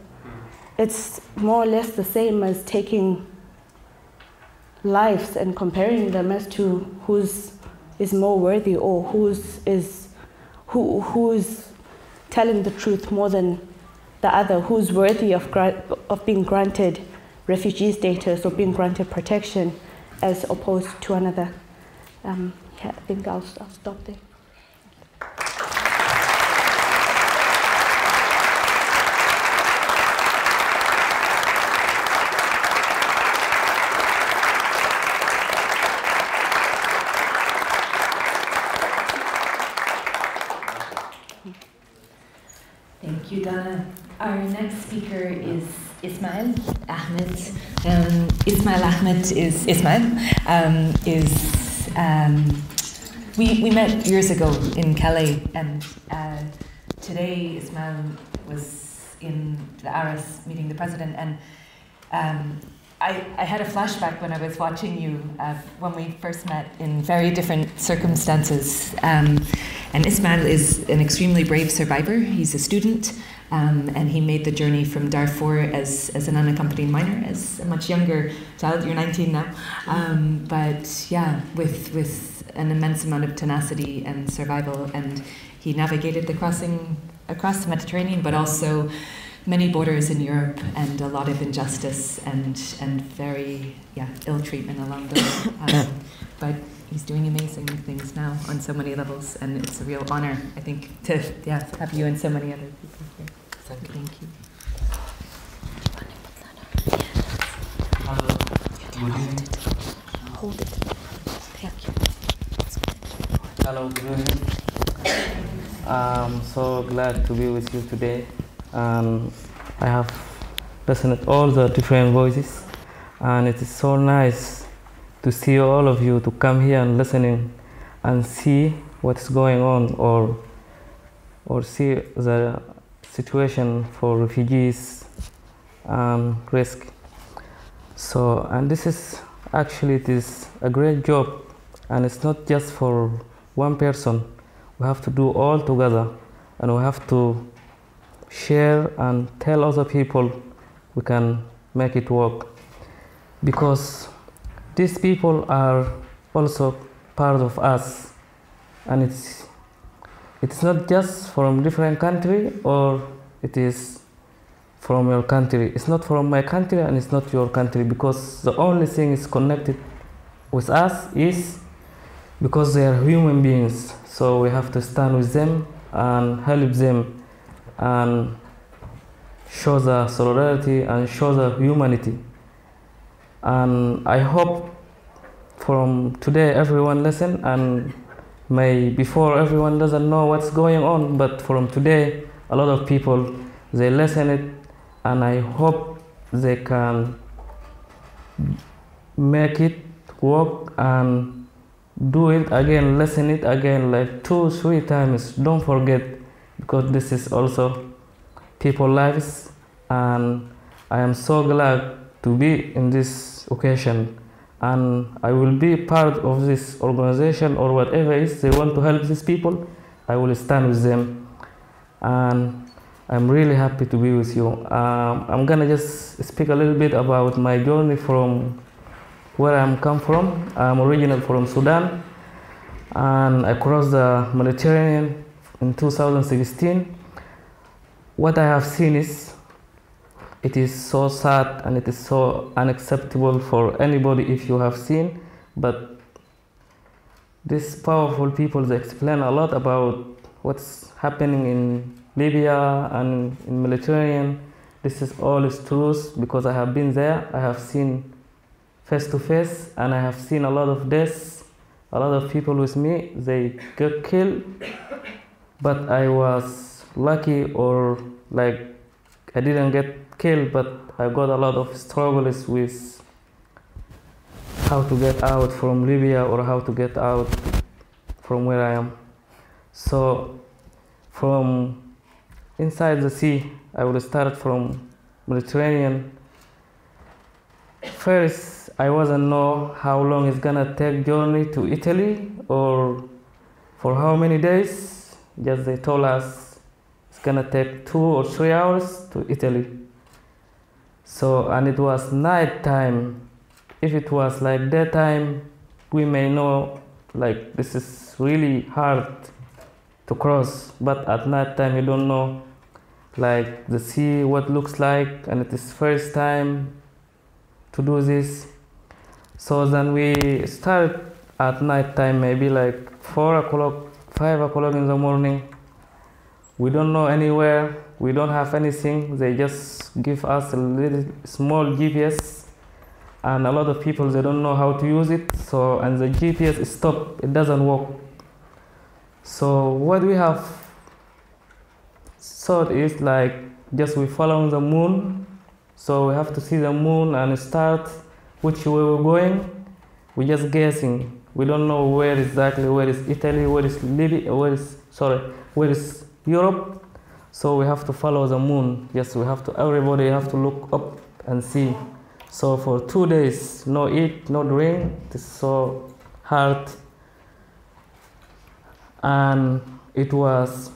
It's more or less the same as taking lives and comparing them as to whose is more worthy or who's telling the truth more than the other, who's worthy of being granted refugee status or being granted protection as opposed to another. Yeah, I think I'll stop there. Thank you, Donna. Our next speaker is Ismail Ahmed. We met years ago in Calais, and today Ismail was in the Aras meeting the president, and I had a flashback when I was watching you when we first met in very different circumstances. And Ismail is an extremely brave survivor. He's a student, and he made the journey from Darfur as an unaccompanied minor, as a much younger child. You're 19 now. But yeah, with an immense amount of tenacity and survival, and he navigated the crossing across the Mediterranean, but also many borders in Europe, and a lot of injustice and very ill treatment along the way. But he's doing amazing things now on so many levels, and it's a real honor, I think, to have you and so many other people here. So thank you. Hello. Good evening. Hold it. Thank you. Hello, good evening. I'm so glad to be with you today. I have listened to all the different voices, and it is so nice to see all of you to come here and listening and see what's going on, or see the situation for refugees and risk. So, and this is actually, it is a great job, and it's not just for one person. We have to do all together, and we have to share and tell other people we can make it work, because these people are also part of us, and it's not just from different country, or it is from your country. It's not from my country, and it's not your country, because the only thing is connected with us is because they are human beings. So we have to stand with them and help them and show the solidarity and show the humanity. And I hope from today everyone listen, and before everyone doesn't know what's going on, but from today a lot of people, they listen it, and I hope they can make it work and do it again, listen it again, like 2-3 times. Don't forget, because this is also people's lives, and I am so glad to be in this occasion, and I will be part of this organization or whatever it is they want to help these people. I will stand with them, and I'm really happy to be with you. I'm gonna just speak a little bit about my journey from where I come from. I'm originally from Sudan, and I crossed the Mediterranean in 2016, what I have seen is, it is so sad and it is so unacceptable for anybody if you have seen, but these powerful people, they explain a lot about what's happening in Libya and in Mediterranean. This is all is truth because I have been there. I have seen face to face, and I have seen a lot of deaths. A lot of people with me, they got killed, but I was lucky, or like I didn't get killed, but I got a lot of struggles with how to get out from Libya or how to get out from where I am. So from inside the sea, I will start from Mediterranean. First, I wasn't know how long it's gonna take journey to Italy or for how many days. Just they told us it's gonna take 2 or 3 hours to Italy. So, and it was night time. If it was like daytime, we may know like this is really hard to cross, but at night time you don't know like the sea what looks like, and it is first time to do this. So then we start at night time, maybe like 4 o'clock, 5 o'clock in the morning. We don't know anywhere, we don't have anything. They just give us a little small GPS, and a lot of people, they don't know how to use it. So, and the GPS is stopped, it doesn't work. So what we have thought is like just we follow the moon. So we have to see the moon and start which way we're going. We're just guessing. We don't know where exactly, where is Italy, where is Libya, where is Europe. So we have to follow the moon. Yes, we have to, everybody have to look up and see. So for 2 days, no eat, no drink. It's so hard. And it was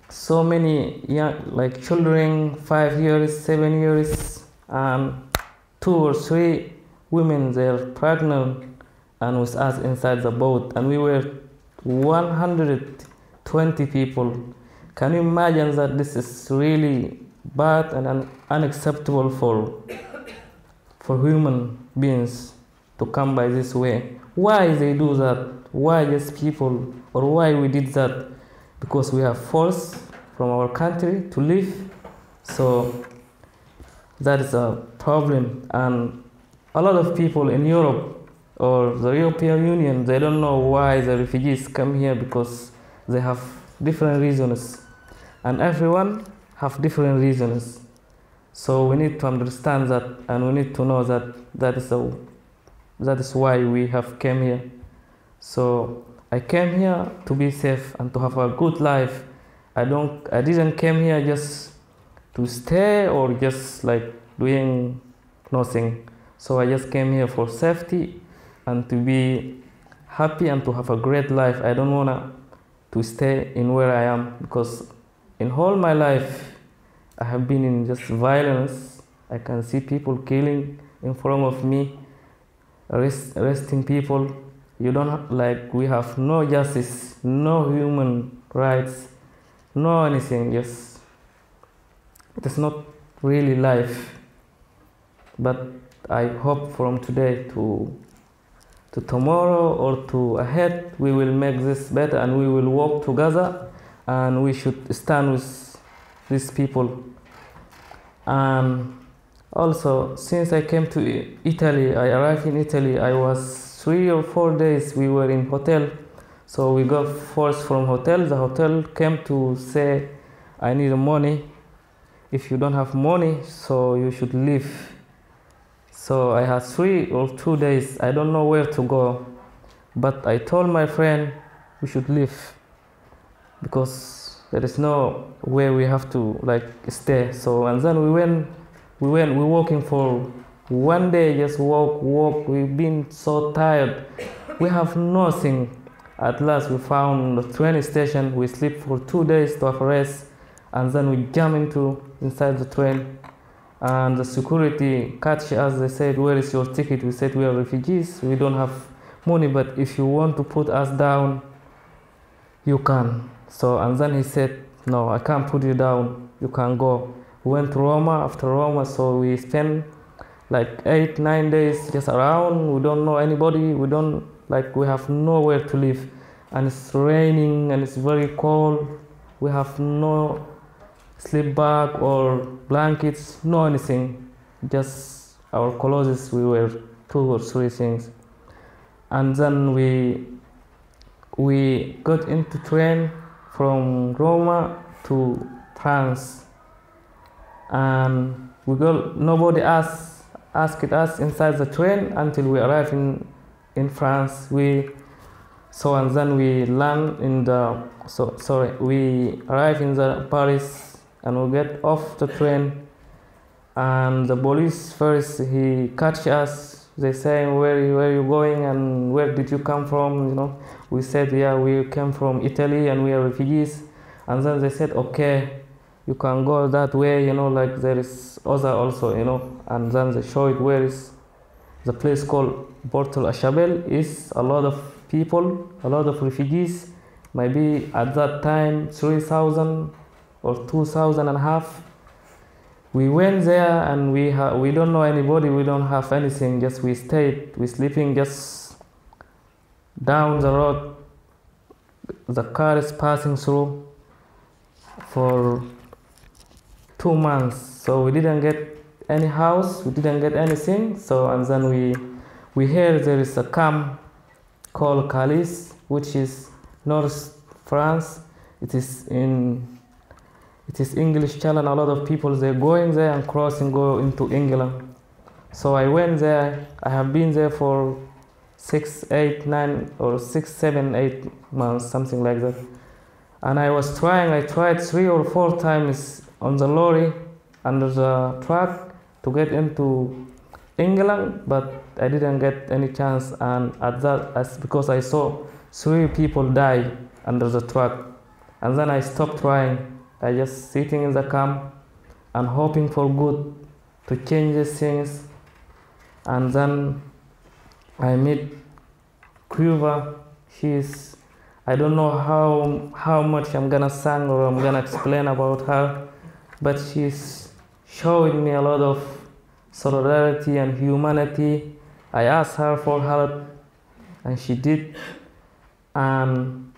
so many young, like children, 5 years, 7 years, and 2 or 3 women, they're pregnant and with us inside the boat. And we were 120 people. Can you imagine that this is really bad and unacceptable for human beings to come by this way? Why they do that? Why these people, or why we did that? Because we have forced from our country to live. So that is a problem. And a lot of people in Europe or the European Union, they don't know why the refugees come here, because they have different reasons. And everyone have different reasons. So we need to understand that, and we need to know that that is why we have came here. So I came here to be safe and to have a good life. I didn't come here just to stay or just like doing nothing. So I just came here for safety and to be happy and to have a great life. I don't want to stay in where I am, because in all my life I have been in just violence. I can see people killing in front of me, arresting people. You don't have, like, we have no justice, no human rights, no anything. Just, it is not really life. But I hope from today to tomorrow or to ahead, we will make this better and we will work together, and we should stand with these people. And also, since I came to Italy, I arrived in Italy, I was 3 or 4 days, we were in hotel. So we got forced from hotel. The hotel came to say, I need money. If you don't have money, so you should leave. So I had 3 or 2 days, I don't know where to go. But I told my friend we should leave, because there is no way we have to like stay. So, and then we're walking for 1 day, just walk. We've been so tired. We have nothing. At last we found the train station. We sleep for 2 days to have a rest, and then we jump inside the train. And the security catch us. They said, where is your ticket? We said, we are refugees. We don't have money, but if you want to put us down, you can. So, and then he said, no, I can't put you down, you can go. We went to Roma, after Roma, so we spent like 8-9 days just around. We don't know anybody, we have nowhere to live. And it's raining and it's very cold. We have no sleep bag or blankets, no anything. Just our clothes, we wear 2 or 3 things. And then we got into train from Roma to France. And nobody asked us inside the train until we arrived in France. And then we land we arrive in the Paris and we get off the train, and the police first, he catch us. They say, where are you going and where did you come from, you know. We said, yeah, we came from Italy and we are refugees. And then they said, okay, you can go that way, you know, like there is other also, you know. And then they showed where is the place called Port El Ashabel. Is a lot of people, a lot of refugees, maybe at that time 3,000 or 2,000 and a half. We went there and we don't know anybody, we don't have anything, just we stayed, we sleeping just down the road. The car is passing through for 2 months, so we didn't get any house, we didn't get anything. So, and then we hear there is a camp called Calais, which is North France. It is English Channel. A lot of people, they're going there and crossing, go into England. So I went there. I have been there for 6, 8, 9 or 6, 7, 8 months, something like that. And I tried 3 or 4 times on the lorry under the truck to get into England, but I didn't get any chance. And because I saw 3 people die under the truck, and then I stopped trying. I just sitting in the camp and hoping for good to change these things. And then I met Caoimhe. I don't know how much I'm gonna sing or I'm gonna explain about her, but she's showing me a lot of solidarity and humanity. I asked her for help and she did. And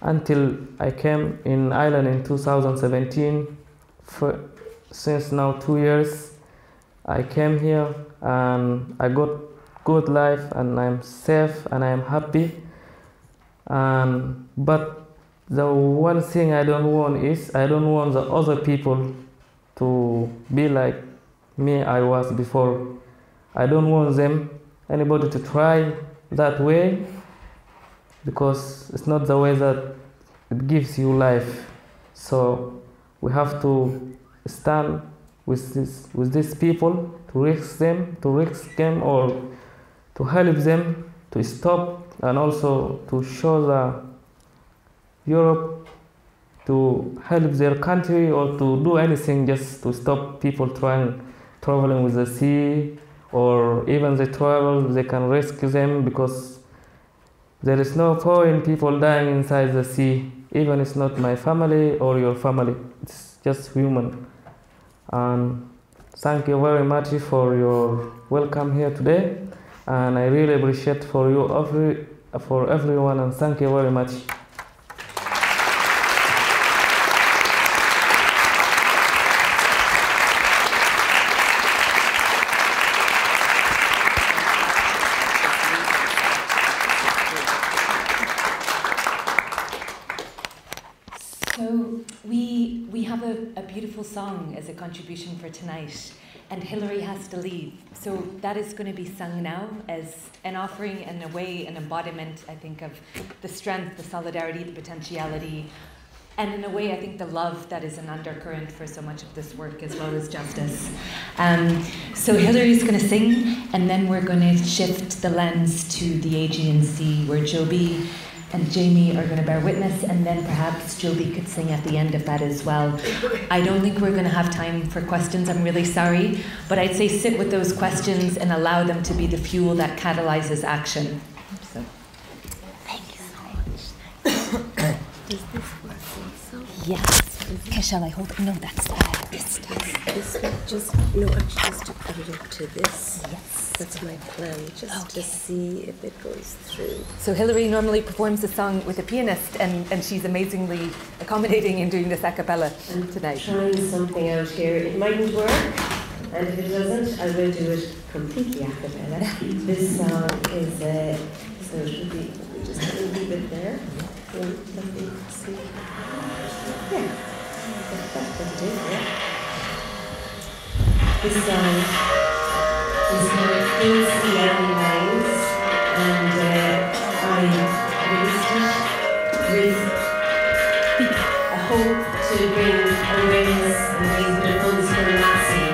until I came in Ireland in 2017, since now 2 years, I came here and I got good life and I'm safe and I'm happy. But the one thing I don't want is, I don't want the other people to be like me I was before. I don't want anybody to try that way, because it's not the way that it gives you life. So we have to stand with these people, to risk them, or to help them to stop, and also to show the Europe to help their country or to do anything just to stop people traveling with the sea, or even they travel, they can rescue them, because there is no point people dying inside the sea, even it's not my family or your family, it's just human. And thank you very much for your welcome here today, and I really appreciate for everyone, and thank you very much. So we have a beautiful song as a contribution for tonight, and Hilary has to leave. So that is going to be sung now as an offering, in a way, an embodiment, I think, of the strength, the solidarity, the potentiality, and in a way, I think, the love that is an undercurrent for so much of this work, as well as justice. So Hilary's going to sing, and then we're going to shift the lens to the Aegean Sea, where Joby and Jamie are going to bear witness, and then perhaps Joby could sing at the end of that as well. I don't think we're going to have time for questions, I'm really sorry, but I'd say sit with those questions and allow them to be the fuel that catalyzes action. So. Thank you so much. Does this work? Yes. Okay, shall I hold it? No, that's this does. This one, just, no, actually just to put it up to this. Yes. That's my plan, just to see if it goes through. So Hilary normally performs the song with a pianist, and she's amazingly accommodating in doing this a cappella tonight. I'm trying something out here. It mightn't work, and if it doesn't, I will do it completely a cappella. This song is, so it should be, we just leave it there. Let me see. Yeah, that's it, yeah. This song is called Those Young Lines, and I released it with a hope to bring awareness and raise a bit of funds for MASI.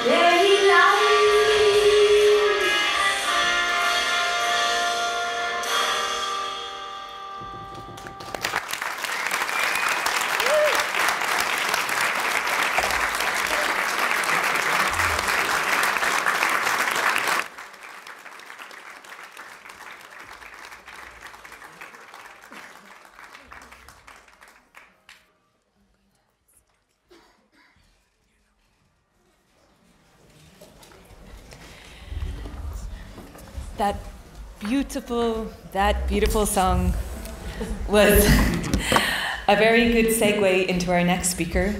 Very light. That beautiful song was a very good segue into our next speaker,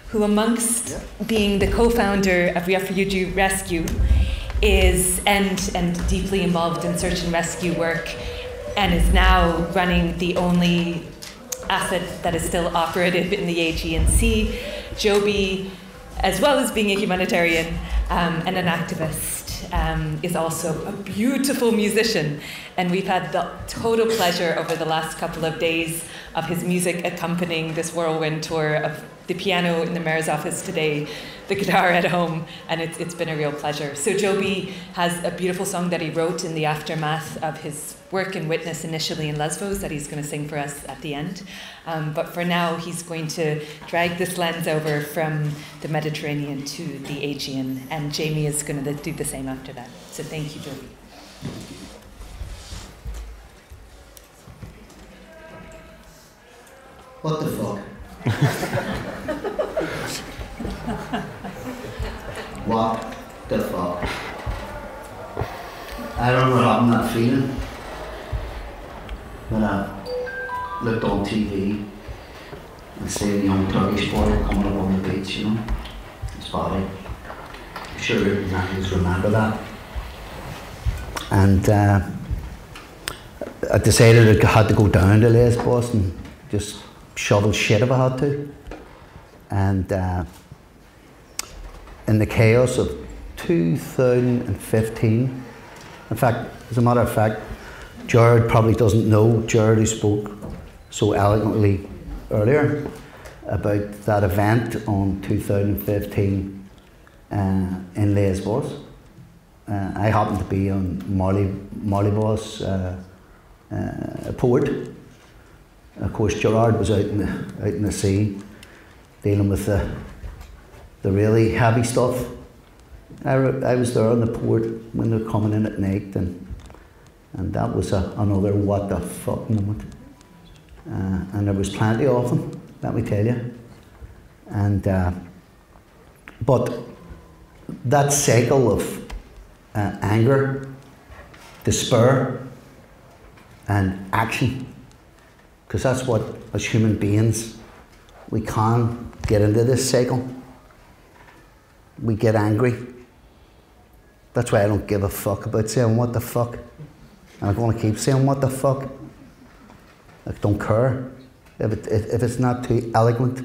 who amongst being the co-founder of Refugee Rescue is and deeply involved in search and rescue work, and is now running the only asset that is still operative in the Aegean Sea. Joby, as well as being a humanitarian and an activist, is also a beautiful musician, and we've had the total pleasure over the last couple of days of his music accompanying this whirlwind tour, of the piano in the mayor's office today, the guitar at home, and it's been a real pleasure. So Joby has a beautiful song that he wrote in the aftermath of his work and witness initially in Lesbos that he's going to sing for us at the end. But for now, he's going to drag this lens over from the Mediterranean to the Aegean, and Jamie is going to do the same after that. So thank you, Joby. What the fuck? What the fuck? I don't know what I'm not feeling. When I looked on TV and seen a young Turkish boy coming up on the beach, you know, his body. I'm sure Iranians remember that. And I decided I had to go down to Lesbos and just shovel shit if I had to. And in the chaos of 2015, in fact, as a matter of fact, Jared probably doesn't know, Jared who spoke so eloquently earlier about that event on 2015 in Lesbos. I happened to be on Mollyboss port. Of course, Gerard was out in the sea, dealing with the really heavy stuff. I was there on the port when they were coming in at night, and that was another what the fuck moment. And there was plenty of them, let me tell you. And but that cycle of anger, despair, and action, because that's what, as human beings, we can get into this cycle. We get angry. That's why I don't give a fuck about saying what the fuck. And I'm going to keep saying what the fuck. I don't care if it's not too eloquent.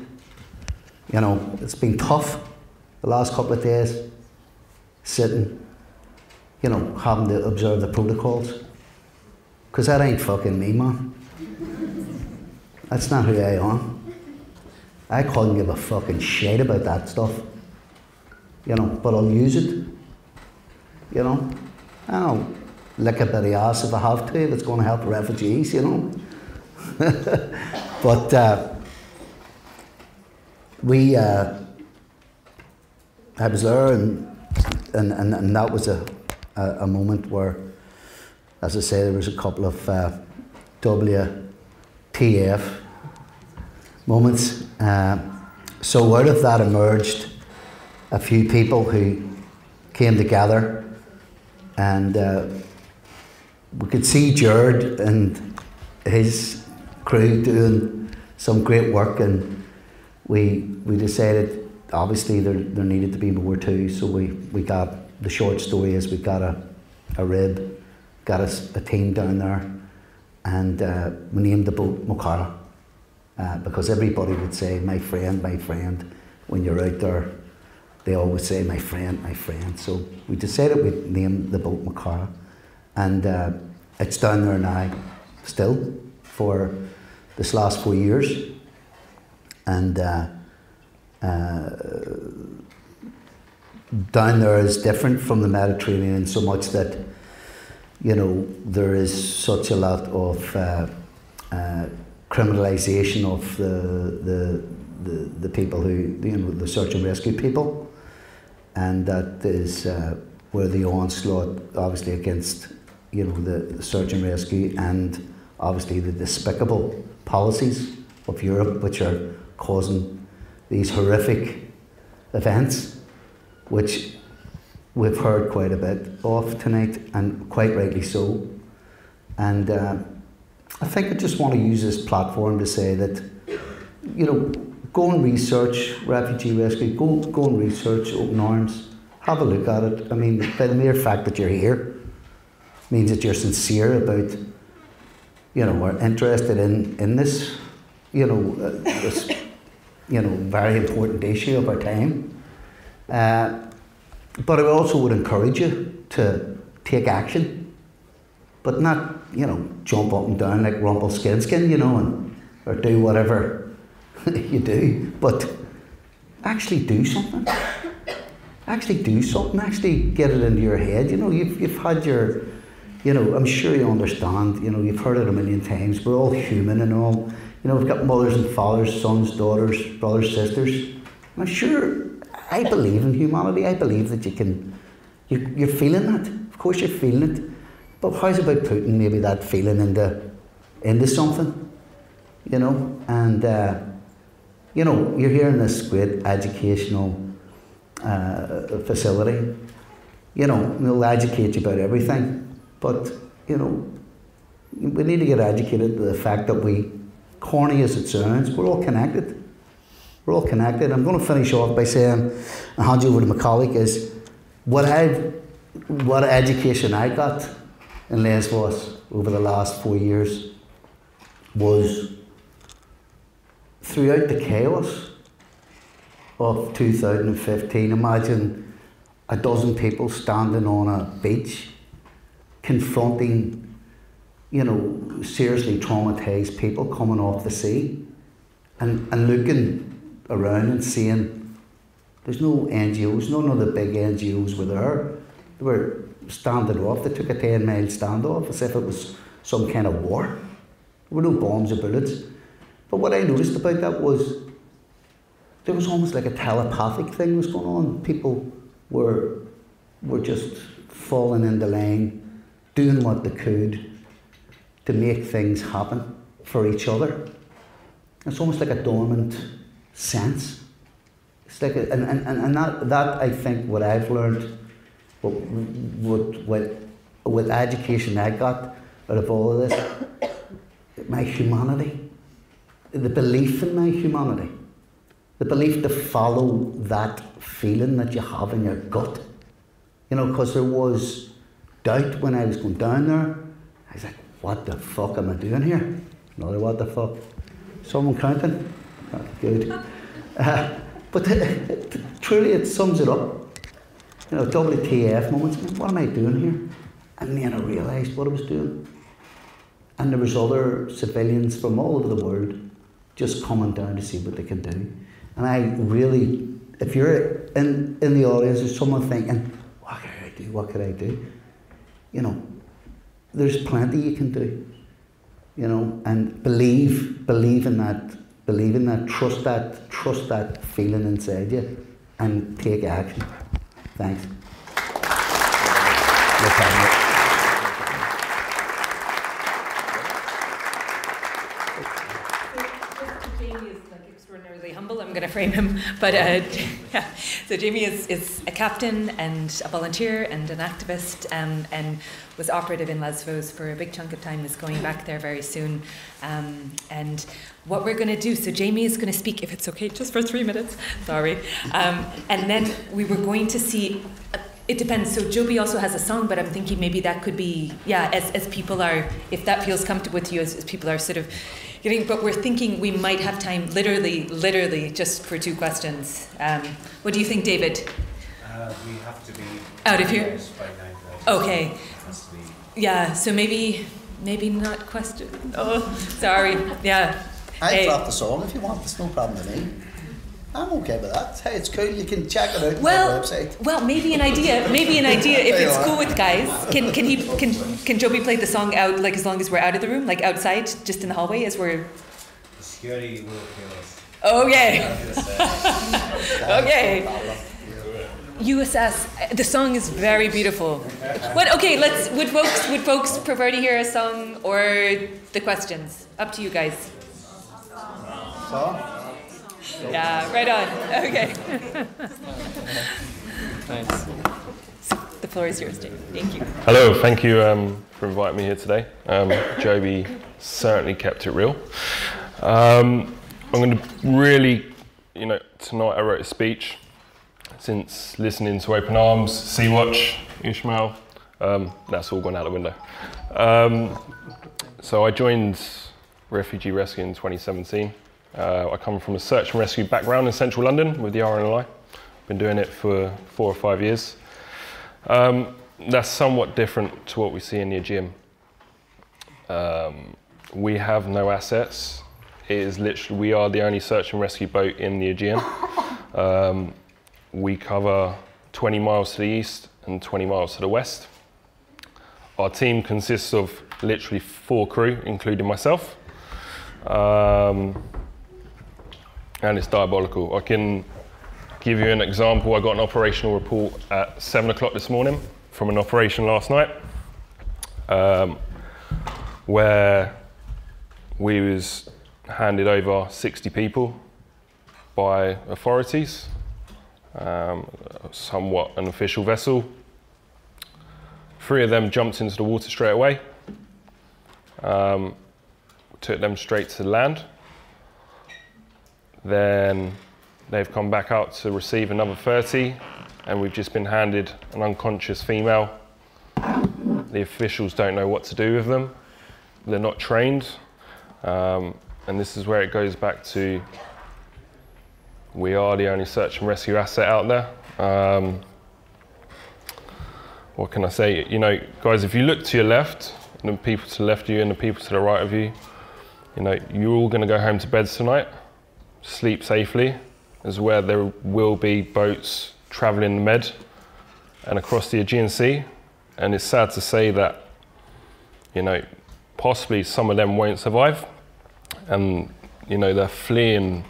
You know, it's been tough the last couple of days, sitting, you know, having to observe the protocols. Because that ain't fucking me, man. That's not who I am. I couldn't give a fucking shit about that stuff. You know, but I'll use it. You know, I'll lick a bit of ass if I have to, if it's going to help refugees, you know. But I was there, and that was a moment where, as I say, there was a couple of WTF moments. So out of that emerged a few people who came together, and we could see Jared and his crew doing some great work, and we decided obviously there needed to be more too, so we got, the short story is we got a rib, got us a team down there, and we named the boat Mokara, because everybody would say my friend, when you're out there. They always say my friend, so we decided we'd name the boat Mokara, and it's down there now still for this last 4 years, and down there is different from the Mediterranean in so much that, you know, there is such a lot of criminalisation of the people who, you know, the search and rescue people, and that is where the onslaught obviously against, you know, the search and rescue, and obviously the despicable policies of Europe which are causing these horrific events, which we've heard quite a bit of tonight, and quite rightly so. And I think I just want to use this platform to say that, you know, go and research Refugee Rescue, go and research Open Arms, have a look at it. I mean, by the mere fact that you're here means that you're sincere about, you know, are interested in this, you know, this, you know, very important issue of our time. But I also would encourage you to take action, but not, you know, jump up and down like Rumpelstiltskin, you know, or do whatever you do, but actually do something. Actually do something. Actually get it into your head. You know, you've had your, you know, I'm sure you understand. You know, you've heard it a million times. We're all human and all. You know, we've got mothers and fathers, sons, daughters, brothers, sisters. I'm sure. I believe in humanity. I believe that you can. You're feeling that. Of course, you're feeling it. But how's about putting maybe that feeling into something? You know, and you know, you're here in this great educational facility. You know, they'll educate you about everything, but you know, we need to get educated to the fact that we, corny as it sounds, we're all connected. We're all connected. I'm going to finish off by saying, and hand you over to my colleague, is what education I got in Lesbos over the last 4 years was, throughout the chaos of 2015, imagine a dozen people standing on a beach confronting, you know, seriously traumatised people coming off the sea, and looking around and seeing there's no NGOs, none of the big NGOs were there. They were standing off. They took a 10-mile standoff as if it was some kind of war. There were no bombs or bullets. But what I noticed about that was there was almost like a telepathic thing was going on. People were just falling into line, doing what they could to make things happen for each other. It's almost like a dormant sense. It's like and that I think what I've learned, with education I got out of all of this, my humanity, the belief in my humanity, the belief to follow that feeling that you have in your gut. You know, because there was doubt when I was going down there. I was like, what the fuck am I doing here? Another what the fuck. Someone counting? Oh, good. But truly it sums it up. You know, WTF moments. What am I doing here? And then I realised what I was doing. And there was other civilians from all over the world just coming down to see what they can do. And I really, if you're in the audience, there's someone thinking, what could I do? What could I do? You know, there's plenty you can do. You know, and believe in that, trust that feeling inside you, and take action. Thanks. Jamie is like extraordinarily humble. I'm going to frame him, but yeah. So Jamie is a captain and a volunteer and an activist, and was operative in Lesbos for a big chunk of time. Is going back there very soon, and what we're going to do. So Jamie is going to speak, if it's okay, just for 3 minutes. Sorry, and then we were going to see. It depends. So Joby also has a song, but I'm thinking maybe that could be, yeah, as people are, if that feels comfortable with you, as people are sort of getting, but we're thinking we might have time literally just for 2 questions. What do you think, David? We have to be out of here by 9:30. Okay. Yeah, so maybe not question. Oh, sorry. Yeah. I'll drop the song if you want. There's no problem with me. I'm okay with that. Hey, it's cool. You can check it out on our website. Well, maybe an idea. If it's cool with guys, can Joby play the song out, like as long as we're out of the room, like outside, just in the hallway, as we're. The security will kill us. Okay. Okay. USS. The song is very beautiful. What? Okay. Would folks prefer to hear a song or the questions? Up to you guys. Song. Yeah, right on. Okay. Thanks. floor is yours, Jamie. Thank you. Hello, thank you for inviting me here today. Joby certainly kept it real. I'm going to really, tonight I wrote a speech. Since listening to Open Arms, Sea-Watch, Ishmael, that's all gone out the window. So I joined Refugee Rescue in 2017. I come from a search and rescue background in central London with the RNLI. Been doing it for 4 or 5 years. That's somewhat different to what we see in the Aegean. We have no assets. It is literally, we are the only search and rescue boat in the Aegean. We cover 20 miles to the east and 20 miles to the west. Our team consists of literally 4 crew, including myself. And it's diabolical. I can give you an example. I got an operational report at 7 o'clock this morning from an operation last night, where we was handed over 60 people by authorities, somewhat an official vessel. 3 of them jumped into the water straight away, took them straight to land. Then they've come back out to receive another 30, and we've just been handed an unconscious female. The officials don't know what to do with them. They're not trained. And this is where it goes back to, we are the only search and rescue asset out there. What can I say? Guys, if you look to your left, and the people to the left of you and the people to the right of you, you're all gonna go home to bed tonight, sleep safely, as where there will be boats traveling the Med and across the Aegean Sea. And it's sad to say that, possibly some of them won't survive. And, they're fleeing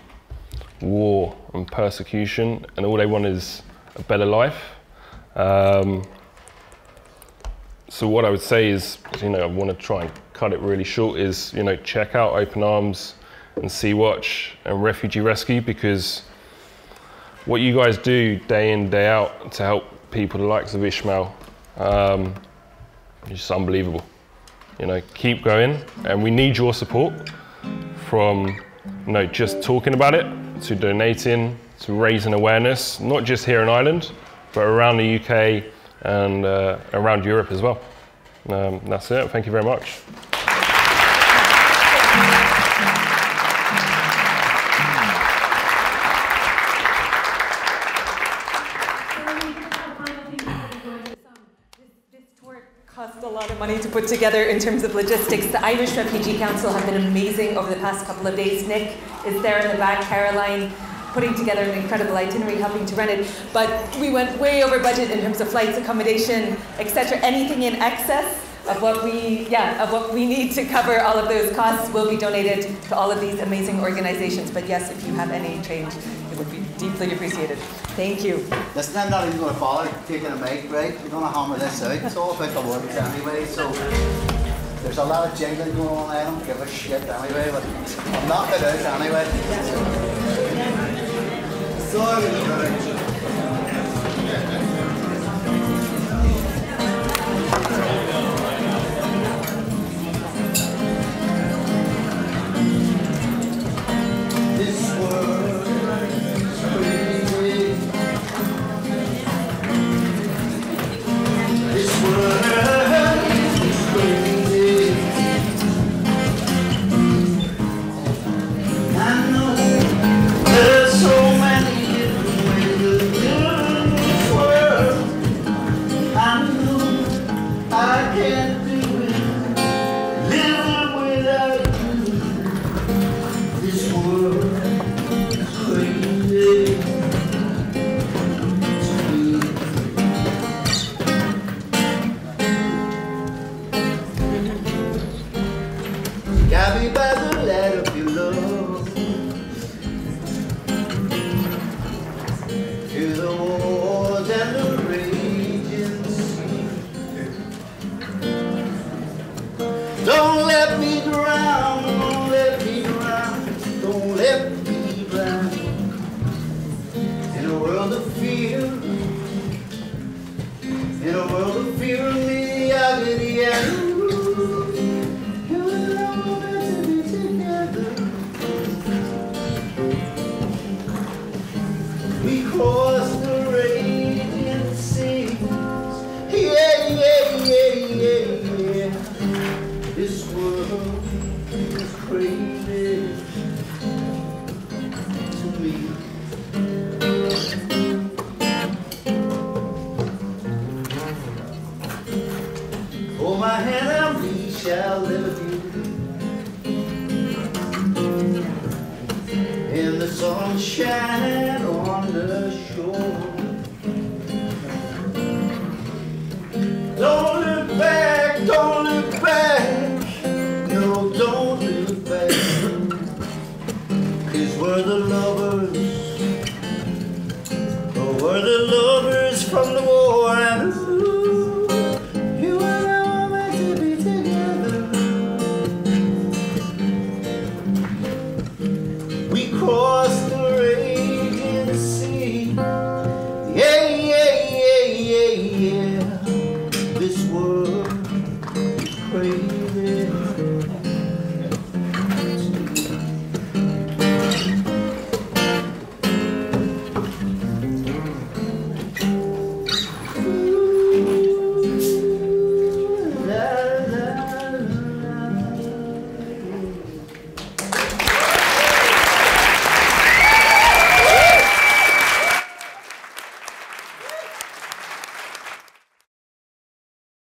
war and persecution, and all they want is a better life. So what I would say is, I want to try and cut it really short, is, check out Open Arms and Sea-Watch and Refugee Rescue, because what you guys do day in, day out to help people the likes of Ishmael, is just unbelievable. Keep going, and we need your support, from just talking about it, to donating, to raising awareness, not just here in Ireland, but around the UK and around Europe as well. That's it, thank you very much. Cost a lot of money to put together in terms of logistics. The Irish Refugee Council have been amazing over the past couple of days. Nick is there in the back, Caroline, putting together an incredible itinerary, helping to run it. But we went way over budget in terms of flights, accommodation, etc. Anything in excess of what we need to cover all of those costs will be donated to all of these amazing organizations. But yes, if you have any change, it would be deeply appreciated. Thank you. Listen, I'm not even going to bother taking a mic, right? We're going to hammer this out. It's all about the words anyway, so there's a lot of jingling going on. I don't give a shit anyway, but I'll knock it out anyway. Sorry. In a world of fear and mediocrity, and you and I were meant to be together. We crossed the raging seas. Yeah, yeah, yeah, yeah, yeah. This world is crazy to me. Hold my hand and we shall live in the sunshine on the shore. Don't look back, don't look back. No, don't look back. 'Cause we're the lovers. Oh, we're the lovers from the war. And you and I were meant to be together. We crossed the raging sea. Yeah, yeah, yeah, yeah, yeah. This world is crazy.